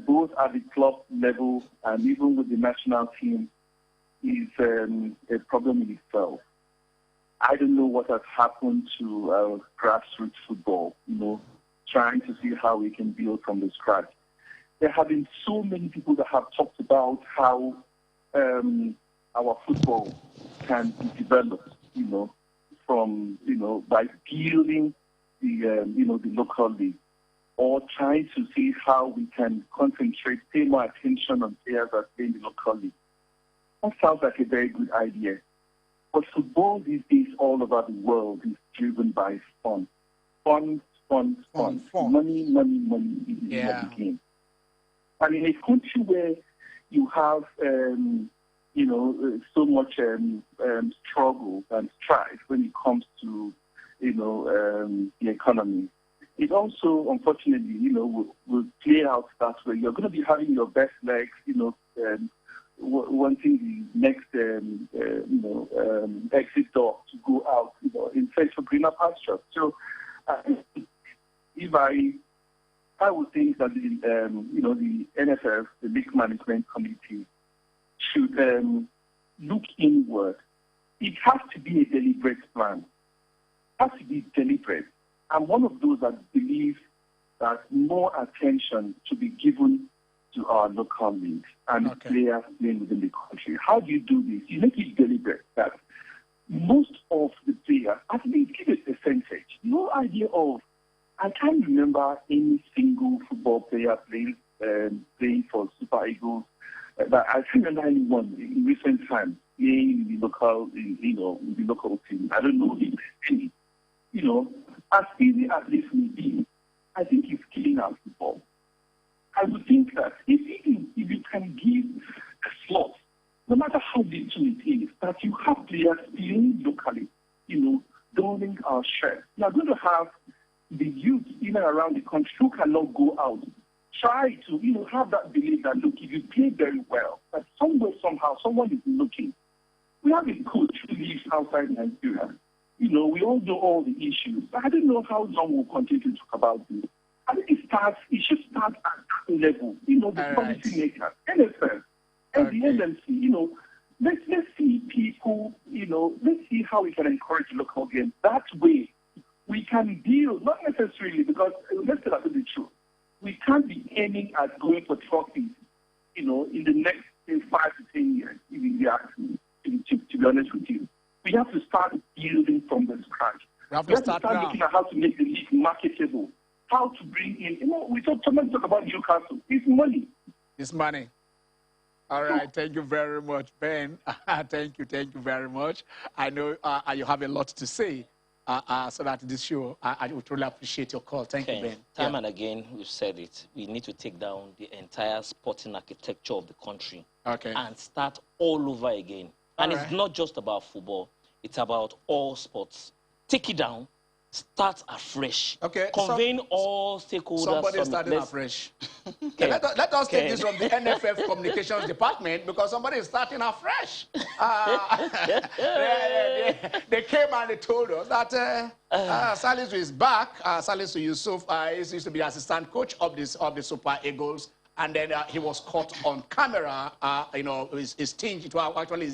both at the club level and even with the national team, is a problem in itself. I don't know what has happened to grassroots football, trying to see how we can build from the scratch. There have been so many people that have talked about how our football can be developed, from, by building the local league, or trying to see how we can pay more attention on players that play in the local league. That sounds like a very good idea. But football these days all over the world is driven by fun. Fun. Money is the game. And in a country where you have so much struggle and strife when it comes to, the economy. It also, unfortunately, will play out that way. You're going to be having your best legs, wanting the next, exit door to go out, in search for greener pastures. So, if I would think that the NFF, the League Management Committee, should look inward. It has to be a deliberate plan. It has to be deliberate. I'm one of those that believe that more attention should be given to our local leagues and players playing within the country. How do you do this? You make it deliberate that most of the players, at least give a percentage. No idea of, I can't remember any single football player playing for Super Eagles, but I can't remember anyone in recent times playing in the local, in the local team. I don't know if any. As easy as this may be, I think it's killing our football. I would think that if you can give a slot, no matter how little it is, that you have players playing locally, donning our share. You are going to have the youth in and around the country who cannot go out. Try to, have that belief that, look, if you play very well, that somewhere, somehow, someone is looking. We have a coach who lives outside Nigeria. We all know all the issues. I don't know how long we'll continue to talk about this. I think it should start at that level. The policy makers, NFF, and the NMC, let's see people, let's see how we can encourage local games. That way, we can deal, not necessarily, because let's tell the truth. We can't be aiming at going for trophies, in the next 5 to 10 years, if you ask me, to be honest with you. We have to start building from the scratch. We have to start looking at how to make the league marketable, how to bring in, we talk about Newcastle. It's money. It's money. All right, thank you very much, Ben. Thank you very much. I know you have a lot to say. So that this show, I would really appreciate your call. Thank you, Ben. Time and again, we've said it. We need to take down the entire sporting architecture of the country and start all over again. And it's not just about football. It's about all sports. Take it down. Start afresh. Conveying all stakeholders. Somebody is starting afresh. Let us take this from the NFF Communications Department because somebody is starting afresh. They came and they told us that Salisu is back. Salisu Yusuf used to be the coach of the Super Eagles. And then he was caught on camera, his tinge, it was actually,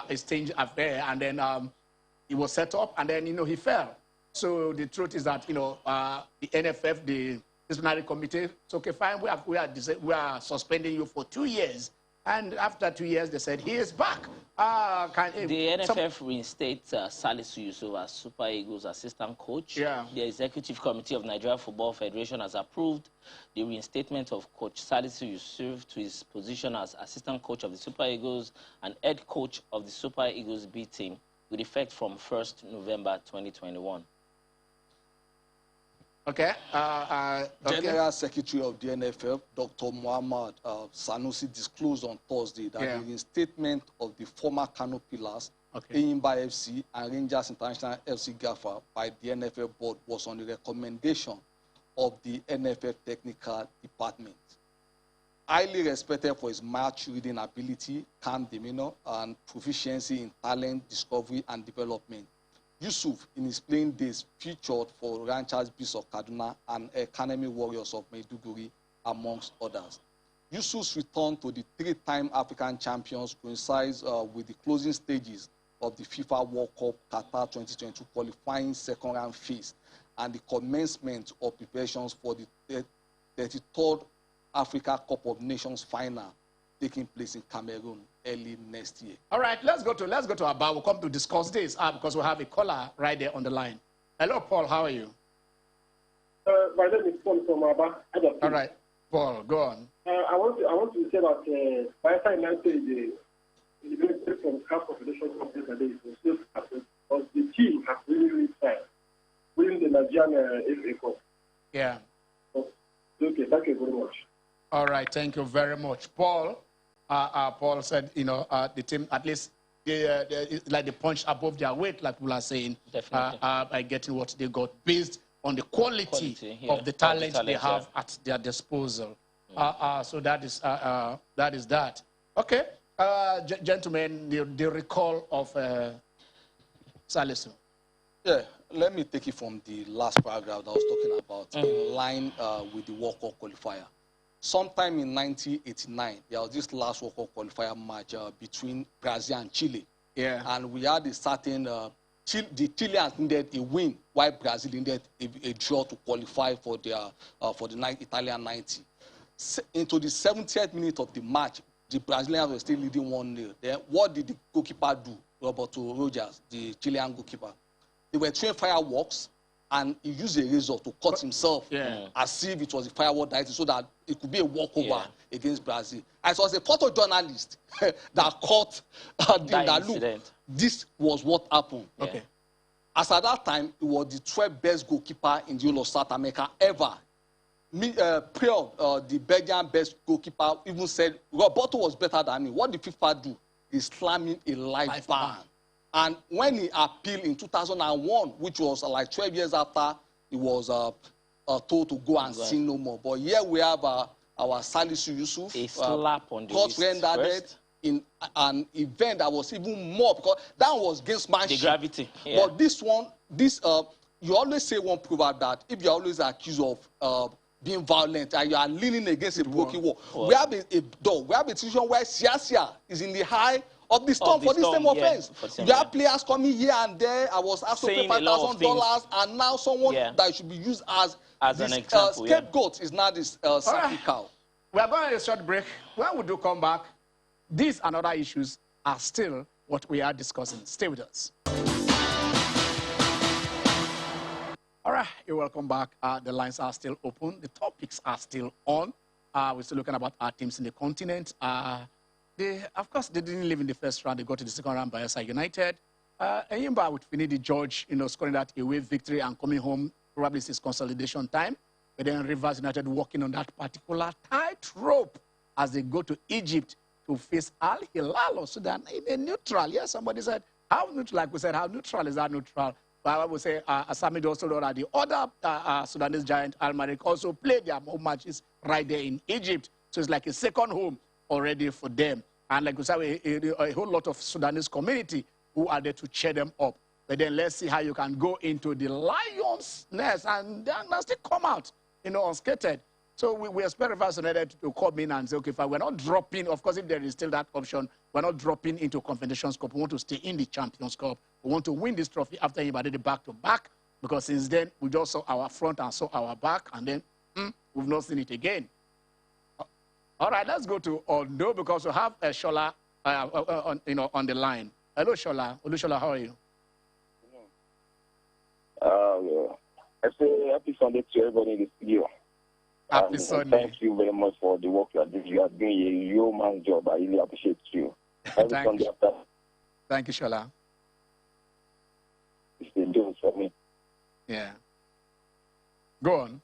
his tinge affair. And then he was set up, and then, he fell. So the truth is that, the NFF, the disciplinary committee, it's okay, fine, we are suspending you for 2 years. And after 2 years, they said, he is back. The NFF reinstates Salisu Yusuf as Super Eagles assistant coach. Yeah. The Executive Committee of Nigeria Football Federation has approved the reinstatement of Coach Salisu Yusuf to his position as assistant coach of the Super Eagles and head coach of the Super Eagles B team with effect from 1st November 2021. General Secretary of the NFF, Dr. Muhammad Sanusi, disclosed on Thursday that the reinstatement of the former Kano pillars, Eyimba FC and Rangers International FC Gaffer by the NFF board was on the recommendation of the NFF Technical Department. Highly respected for his match reading ability, calm demeanor, and proficiency in talent discovery and development, Yusuf, in his playing days, featured for Ranchers Bees of Kaduna and Academy Warriors of Maiduguri, amongst others. Yusuf's return to the 3-time African champions coincides with the closing stages of the FIFA World Cup Qatar 2022 qualifying second-round phase and the commencement of preparations for the 33rd Africa Cup of Nations final taking place in Cameroon early next year. All right, let's go to Abba. We'll come to discuss this because we have a caller right there on the line. Hello, Paul. How are you? My name is Paul from Abba. All right, Paul, go on. I want to say that Bayelsa United is very from CAF Confederation Cup yesterday. But the team has really tried winning the Nigerian FA Cup. Yeah. Okay, thank you very much. All right, thank you very much, Paul. Paul said, the team, at least, like they punched above their weight, like people are saying, by getting what they got based on the quality of the talent they have at their disposal. So that is that. Okay, gentlemen, the recall of Salisu. Yeah, let me take it from the last paragraph that I was talking about, in line with the World Cup qualifier. Sometime in 1989, there was this last World Cup qualifier match between Brazil and Chile. Yeah. And we had a certain, the Chileans needed a win, while Brazil needed a draw to qualify for the Italian 90. Into the 70th minute of the match, the Brazilians were still leading 1-0. Then what did the goalkeeper do, Roberto Rogers, the Chilean goalkeeper? They were throwing fireworks, and he used a razor to cut himself as if it was a firework that so that it could be a walkover against Brazil. And it was a photojournalist that caught that look. This was what happened. Okay. As at that time, it was the 12th best goalkeeper in the whole of South America ever. The Belgian best goalkeeper even said Roberto was better than me. What did FIFA do? He slammed him a life ban. And when he appealed in 2001, which was like 12 years after he was told to go and sing no more. But here we have our Salisu Yusuf. A slap on the wrist rendered in an event that was even more, because that was gamesmanship. The gravity. Yeah. But this one, you always say one proverb that if you're always accused of being violent and you are leaning against a broken wall, we have a situation where Sia is in the high of the storm for this same offense. You have players coming here and there. I was asked to pay $5,000, and now someone that should be used as an example, scapegoat is now this sacred cow. We are going to a short break. When we do come back, these and other issues are still what we are discussing. Stay with us. All right, you're welcome back. The lines are still open. The topics are still on. We're still looking about our teams in the continent. Of course, they didn't live in the first round. They got to the second round by Bayelsa United. Enyimba with Finidi George, scoring that away victory and coming home, probably it's his consolidation time. But then Rivers United working on that particular tightrope as they go to Egypt to face Al Hilal or Sudan in a neutral. Yes, somebody said, how neutral? Like we said, how neutral is that neutral? But I would say Asami also know that the other Sudanese giant, Al Marik, also played their home matches right there in Egypt. So it's like a second home already for them. And like we said, a whole lot of Sudanese community who are there to cheer them up. But then let's see how you can go into the lion's nest and then still come out, unscathed. So we expect Rivers United to come in and say, okay, fine, we're not dropping. Of course, if there is still that option, we're not dropping into Confederations Cup. We want to stay in the Champions Cup. We want to win this trophy after anybody did back-to-back, because since then, we just saw our front and saw our back, and then we've not seen it again. All right, let's go to Ondo, because we have Shola on the line. Hello, Shola. Shola, how are you? I say happy Sunday to everybody in the studio. Happy Sunday. Thank you very much for the work you are doing. You are doing a yeoman's job. I really appreciate you. Thank you, Shola. It's been doing for me. Yeah. Go on.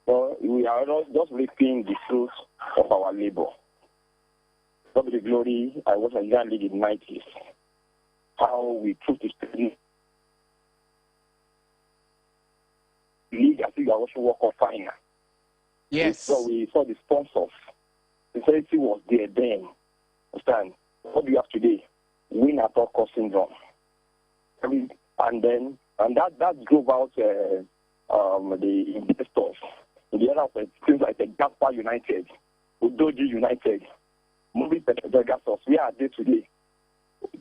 So we are not just reaping the fruits of our labor. God be the glory. I was a young league in the 90s. How we proved to study league, I think I was World Cup final. Yes. So we saw the sponsors. The charity was there then. Understand? What do you have today? Win at all cost syndrome. And that drove out the investors. In the other side, things like the Gaspa United, Udoji United, Movie Petrogas, we are there today.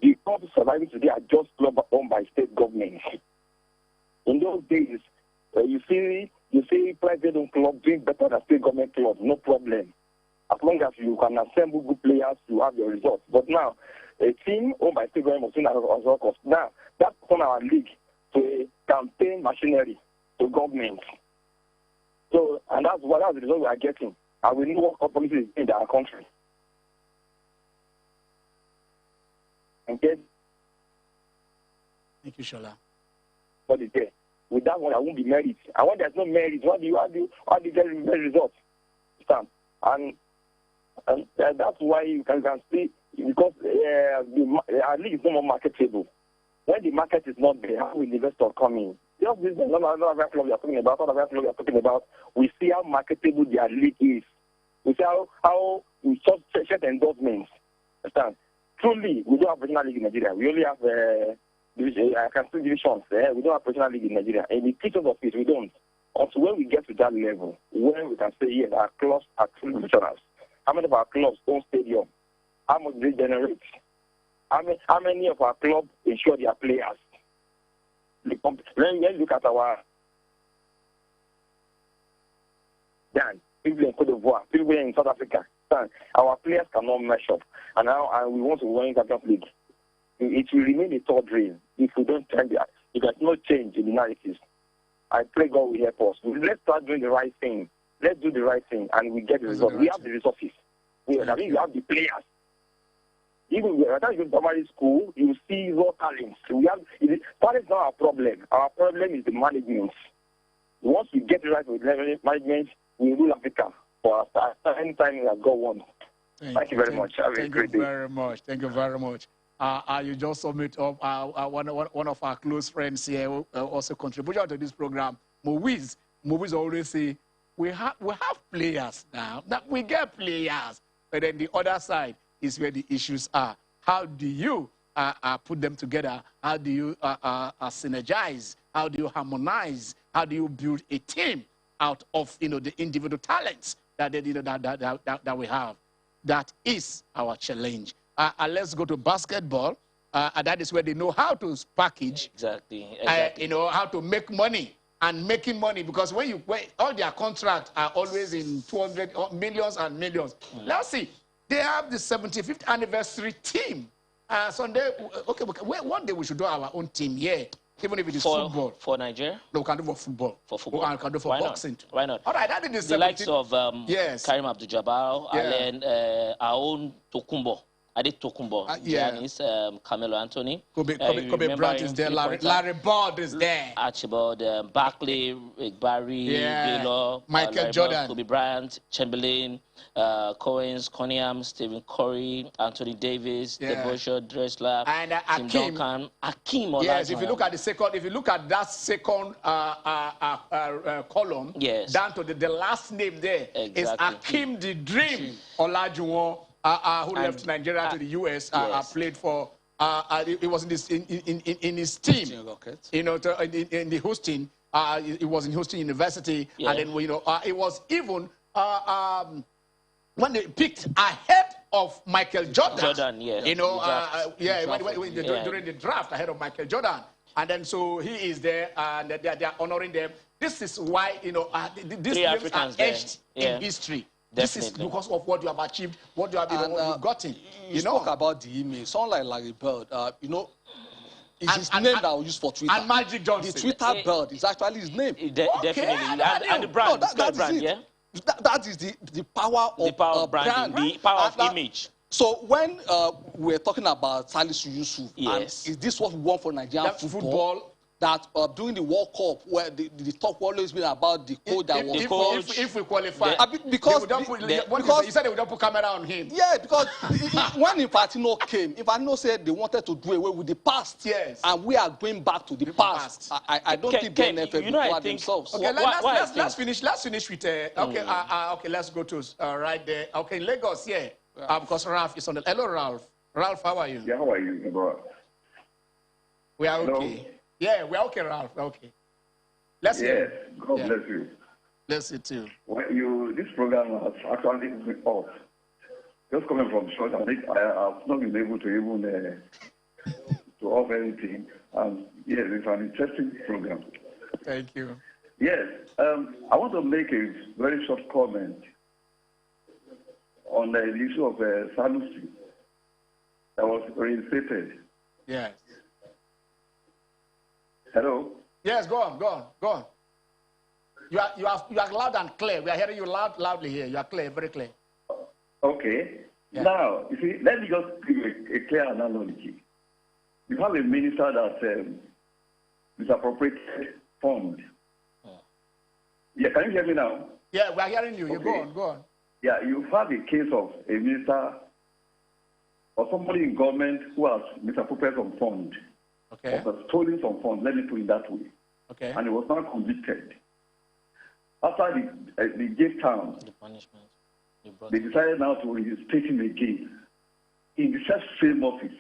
The clubs surviving today are just clubs owned by state governments. In those days, you see private clubs doing better than state government clubs, no problem. As long as you can assemble good players, you have your results. But now, a team owned by state government must also cost. Now, that's on our league to a campaign machinery to government. So, and that's the result we are getting. And we know what policy is in our country. Okay? Thank you, Shola. What is there? With that one, I won't be married. And when there's no merit, how do you get results? And And that's why you can see, because our league is no more marketable. When the market is not there, how will the investor come in? Just this, another club you're talking about, other club you're talking about, we see how marketable their league is. We see how we set endorsements. Understand? Truly, we don't have professional league in Nigeria. We only have divisions. We don't have professional league in Nigeria. And the features of it, we don't. Until when we get to that level, when we can say, yes, our clubs are truly professionals. How many of our clubs own stadium? How much they generate? How many of our clubs ensure their players? When you look at our people in Cote d'Ivoire, people in South Africa, our players cannot mesh up. And now we want to win the Champions League. It will remain a third race if we don't change that. If there's no change in the narrative. I pray God will help us. Let's start doing the right thing. Let's do the right thing, and we get the results. We have the resources. We have the players. Even when you go to primary school, you see raw talents. Talent is not our problem. Our problem is the management. Once we get it right with management, we rule Africa for any time we have got one. Thank you very much. Thank you very much. Thank you very much. You just submit up one of our close friends here who also contributed to this program. Movies always say we have players now. That we get players, but then the other side is where the issues are. How do you put them together? How do you synergize? How do you harmonize? How do you build a team out of the individual talents that that we have? That is our challenge. Let's go to basketball. That is where they know how to package. Exactly. How to make money. And making money, because when all their contracts are always in 200 millions and millions. Let's see. They have the 75th anniversary team. Sunday, okay, one day we should do our own team here, even if it is football. For Nigeria? No, we can do for football. For football. We can do for boxing. Why not? All right, that is the likes of Karim Abdul-Jabbar, and then our own Tokumbo. Tokumbo, Giannis, Carmelo Anthony. Kobe Bryant is there, Larry Bird is there. Archibald, Barkley, Barry, Baylor, Michael Jordan, Kobe Bryant, Chamberlain, Coens, Cunningham, Stephen Curry, Anthony Davis, DeBusschere, Dressler, and Tim Duncan, Akeem. Yes, if you look at that second column, down to the last name there, is Akeem the Dream Olajuwon. Who left Nigeria to the U.S. Played for. It was in his team. In the Houston. It was in Houston University, and then it was even when they picked ahead of Michael Jordan. During the draft ahead of Michael Jordan, and then so he is there, and they are honoring them. This is why these names are etched in history. This is because of what you have achieved, what you have you've gotten. You spoke about the email. Someone like Larry Bird, it's his name that we use for Twitter. And Magic Johnson. The Twitter Bird is actually his name. Definitely. And the brand. That is the power of brand. The power of image. So when we're talking about Salisu Yusuf, and is this what we want for Nigerian football? That during the World Cup, where the talk always been about the code that was if we qualify, because you said they would not put camera on him. Yeah, because when Infantino came, Infantino said they wanted to do away with the past. Yes, and we are going back to the past. I don't think the NFF will themselves. Okay, let's finish with okay. Let's go to right there. Okay, Lagos, because Ralph is on the. Hello, Ralph. Ralph, how are you? Yeah, how are you, bro? We are okay. Yeah, we're okay, Ralph. Okay. Let's God bless you. Bless you too. When this program has actually been off. Just coming from short, I think I have not been able to even to offer anything. And yes, it's an interesting program. Thank you. Yes, I want to make a very short comment on the issue of Salisu that was reinstated. Yes. Hello? Yes, go on. You are loud and clear. We are hearing you loudly here. You are clear, very clear. Okay. Yeah. Now, you see, let me just give you a clear analogy. You have a minister that misappropriated funds. Yeah, can you hear me now? Yeah, we are hearing you. Okay. You go on. Yeah, you've had a case of a minister or somebody in government who has misappropriated some funds, okay, or has stolen some funds, let me put it that way. Okay. And he was not convicted. After they gave terms, The punishment. they decided now to reinstate him again in the same office.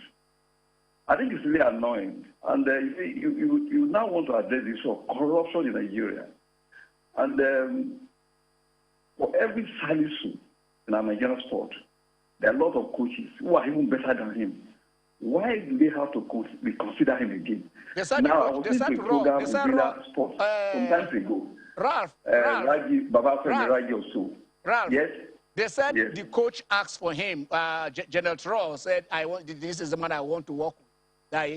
I think it's really annoying. And you now want to address the issue of corruption in Nigeria. And for every Salisu in our Nigerian sport, there are a lot of coaches who are even better than him. Why do they have to consider him again? Now, I was listening to a program in Villa Sports some time ago. Ralph, Raji also. Ralph, yes? They said yes. The coach asked for him. General Troll said, this is the man I want to work with. That,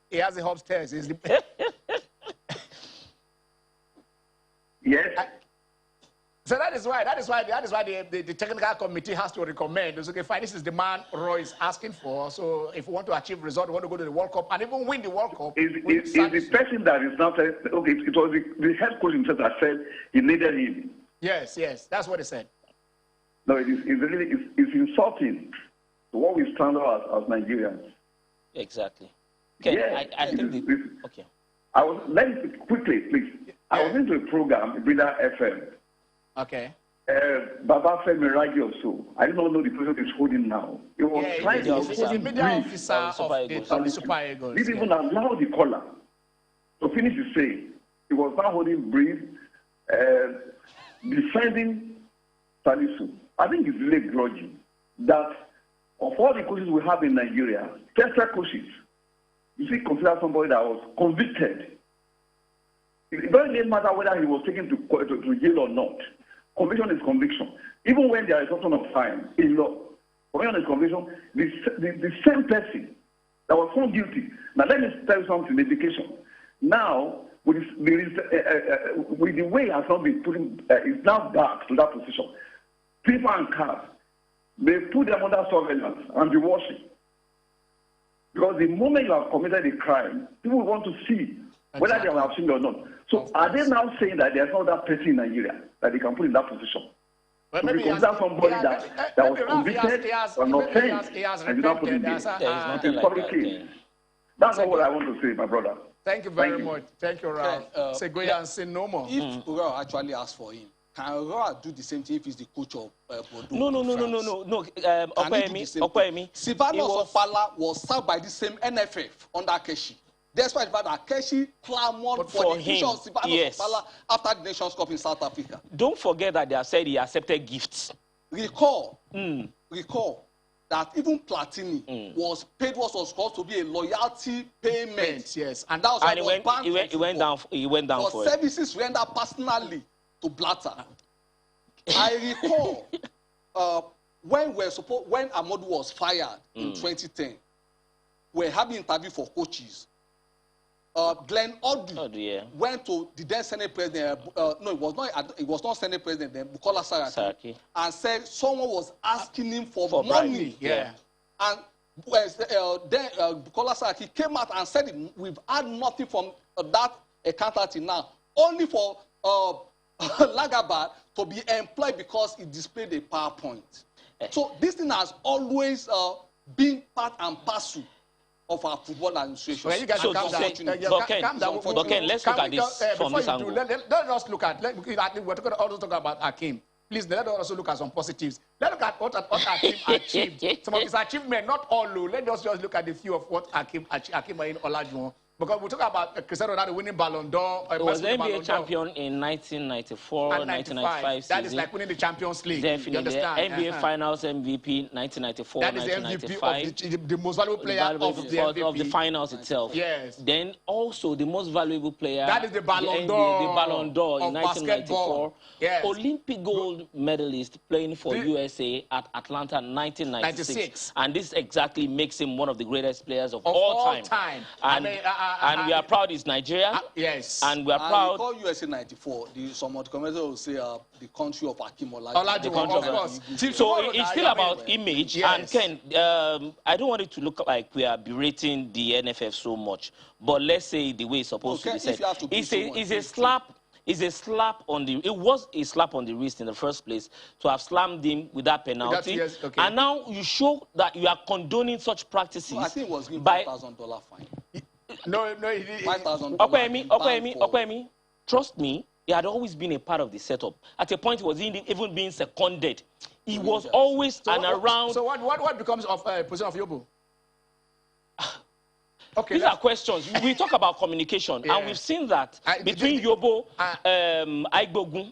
he has the upstairs. Yes. So that is why the technical committee has to recommend. It's okay, fine, this is the man Roy is asking for. So if we want to achieve result, we want to go to the World Cup and even win the World Cup. Is the person that is not okay? It was the head coach himself that said he needed him. Yes, that's what he said. No, it's insulting to what we stand out as Nigerians. Exactly. Okay, yeah, I think okay. Let me quickly, please. Yeah. I was into a program, Brida FM. Okay. Baba Femi Raji also. I don't know the person he's holding now. He was trying to he's the media officer of the Super Eagles. He didn't even allow the caller to finish his say. He was now holding brief, defending Salisu. I think it's really grudging that of all the coaches we have in Nigeria, special coaches, you see, consider somebody that was convicted. It doesn't matter whether he was taken to jail or not. Conviction is conviction. Even when there is something of fine in law, conviction is conviction. The same person that was found guilty. Now let me tell you something. The education now with the way it has not been put in, it's now back to that position. People and CAF, they put them under surveillance and be watching. Because the moment you have committed a crime, people want to see whether they have seen or not. So are they now saying that there's no other person in Nigeria that they can put in that position? Well, maybe consider somebody that was convicted or not and not put in jail. That's not what I want to say, my brother. Thank you very much. Thank you, Ralph. Say go and say no more. If Ura actually asks for him, can Ura do the same thing if he's the coach of Bordeaux? No. Silvano Sopala was served by the same NFF under Keshi. Despite the fact that Keshi clamored for the future of Silvano Sopala after the Nations Cup in South Africa. Don't forget that they have said he accepted gifts. Recall that even Platini was paid what was called to be a loyalty payment. Yes, and that was why he went down for services rendered personally to Blatter. I recall when Amadou was fired in 2010, we were having interview for coaches. Glenn Odu went to the then Senate President. No, it was not Senate President then, Bukola Saraki, and said someone was asking him for money. Yeah. And then Bukola Saraki came out and said, "We've had nothing from that account now, only for Lagaba to be employed because he displayed a PowerPoint." So this thing has always been part and parcel of our football administration. Well, you guys calm down. Okay, let's look at this from this angle. Let us look at. We're also talking about Hakim. Please, let us also look at some positives. Let's look at what Hakim achieved. Some of his achievements, not all low. Let us just look at the few of what Hakim in Olajuwon. Because we talk about Cristiano Ronaldo winning Ballon d'Or. He was the NBA champion in 1994, and 1995 That is like winning the Champions League. Definitely. You understand? NBA Finals MVP 1994, that is 1995. The most valuable player of the finals itself. Yes. Then also the most valuable player. That is the Ballon d'Or. The Ballon d'Or in 1994. Yes. Olympic gold medalist playing for USA at Atlanta 1996. And this exactly makes him one of the greatest players of all time. And we are proud he's Nigeria. Yes. And we are proud. We call USA 94. Some of the commentators will say the country of Hakim Olajuwon. The country of course. So it's still about image. Yes. And Ken, I don't want it to look like we are berating the NFF so much. But let's say the way it's supposed to be said. It's a slap is a slap on the. It was a slap on the wrist in the first place to have slammed him with that penalty. Yes, okay. And now you show that you are condoning such practices. No, I think it was given by $5,000 fine. No, $5,000. Okwemi, trust me, he had always been a part of the setup. At a point, he was even being seconded. He was always around. So what becomes of position of Yobo? Okay, these are questions. We talk about communication, and we've seen that between Yobo, Aigbogun,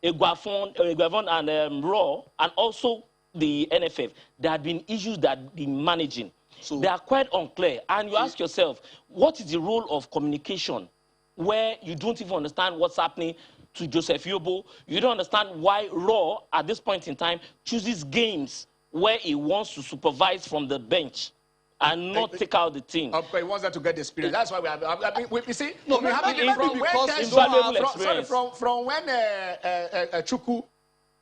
Egwafon, and Raw, and also the NFF. There had been issues that had been managing. So they are quite unclear. And you ask yourself, what is the role of communication where you don't even understand what's happening to Joseph Yobo? You don't understand why Raw, at this point in time, chooses games where he wants to supervise from the bench and not take out the team. Okay, he wants them to get the experience. That's why we have. We see. No, we have from when Chukwu,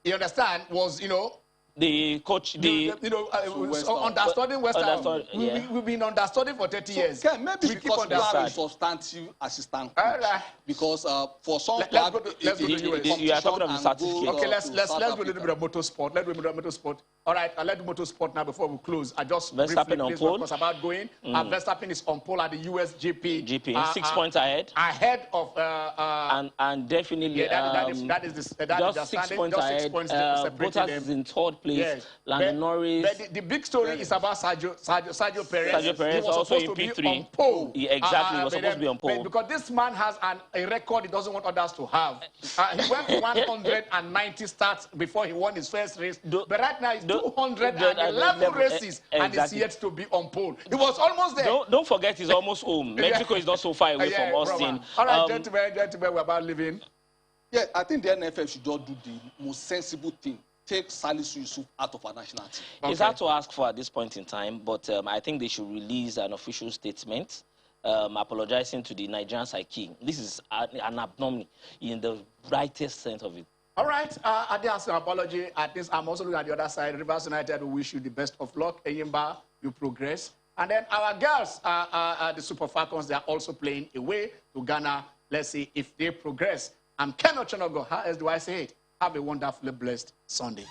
you understand, was the coach, understudying West Ham. We've been understudying for 30 years. Maybe because we have a substantive assistant coach. Because for some clubs, you are talking of the certificate. Okay, let's do a little bit of motorsport. Let's do a bit of motorsport. All right, I'll let do motorsport now before we close. I just Verstappen on pole. Was about going. Verstappen is on pole at the US GP. 6 points ahead. Ahead of and definitely that is just 6 points ahead. Bottas is in third place. Yes. Lando Norris. But the big story is about Sergio Perez. Sergio Perez was also supposed in to P3. Be on pole. Exactly, he was supposed to be on pole. Because this man has a record he doesn't want others to have. He went to 190 starts before he won his first race. But right now, it's 211 races and he's yet to be on pole. He was almost there. Don't forget, he's almost home. Mexico is not so far away from Austin. All right, gentlemen, we're about leaving. Yeah, I think the NFF should just do the most sensible thing. Take Salisu out of our national team. Okay. It's hard to ask for at this point in time, but I think they should release an official statement apologizing to the Nigerian psyche. This is an abnormality in the rightest sense of it. All right, I did ask an apology. At this, I'm also looking at the other side. Rivers United, we wish you the best of luck. Eyimba, you progress. And then our girls, the Super Falcons, they are also playing away to Ghana. Let's see if they progress. I'm Ken Ochonogo. How else do I say it? Have a wonderfully blessed Sunday.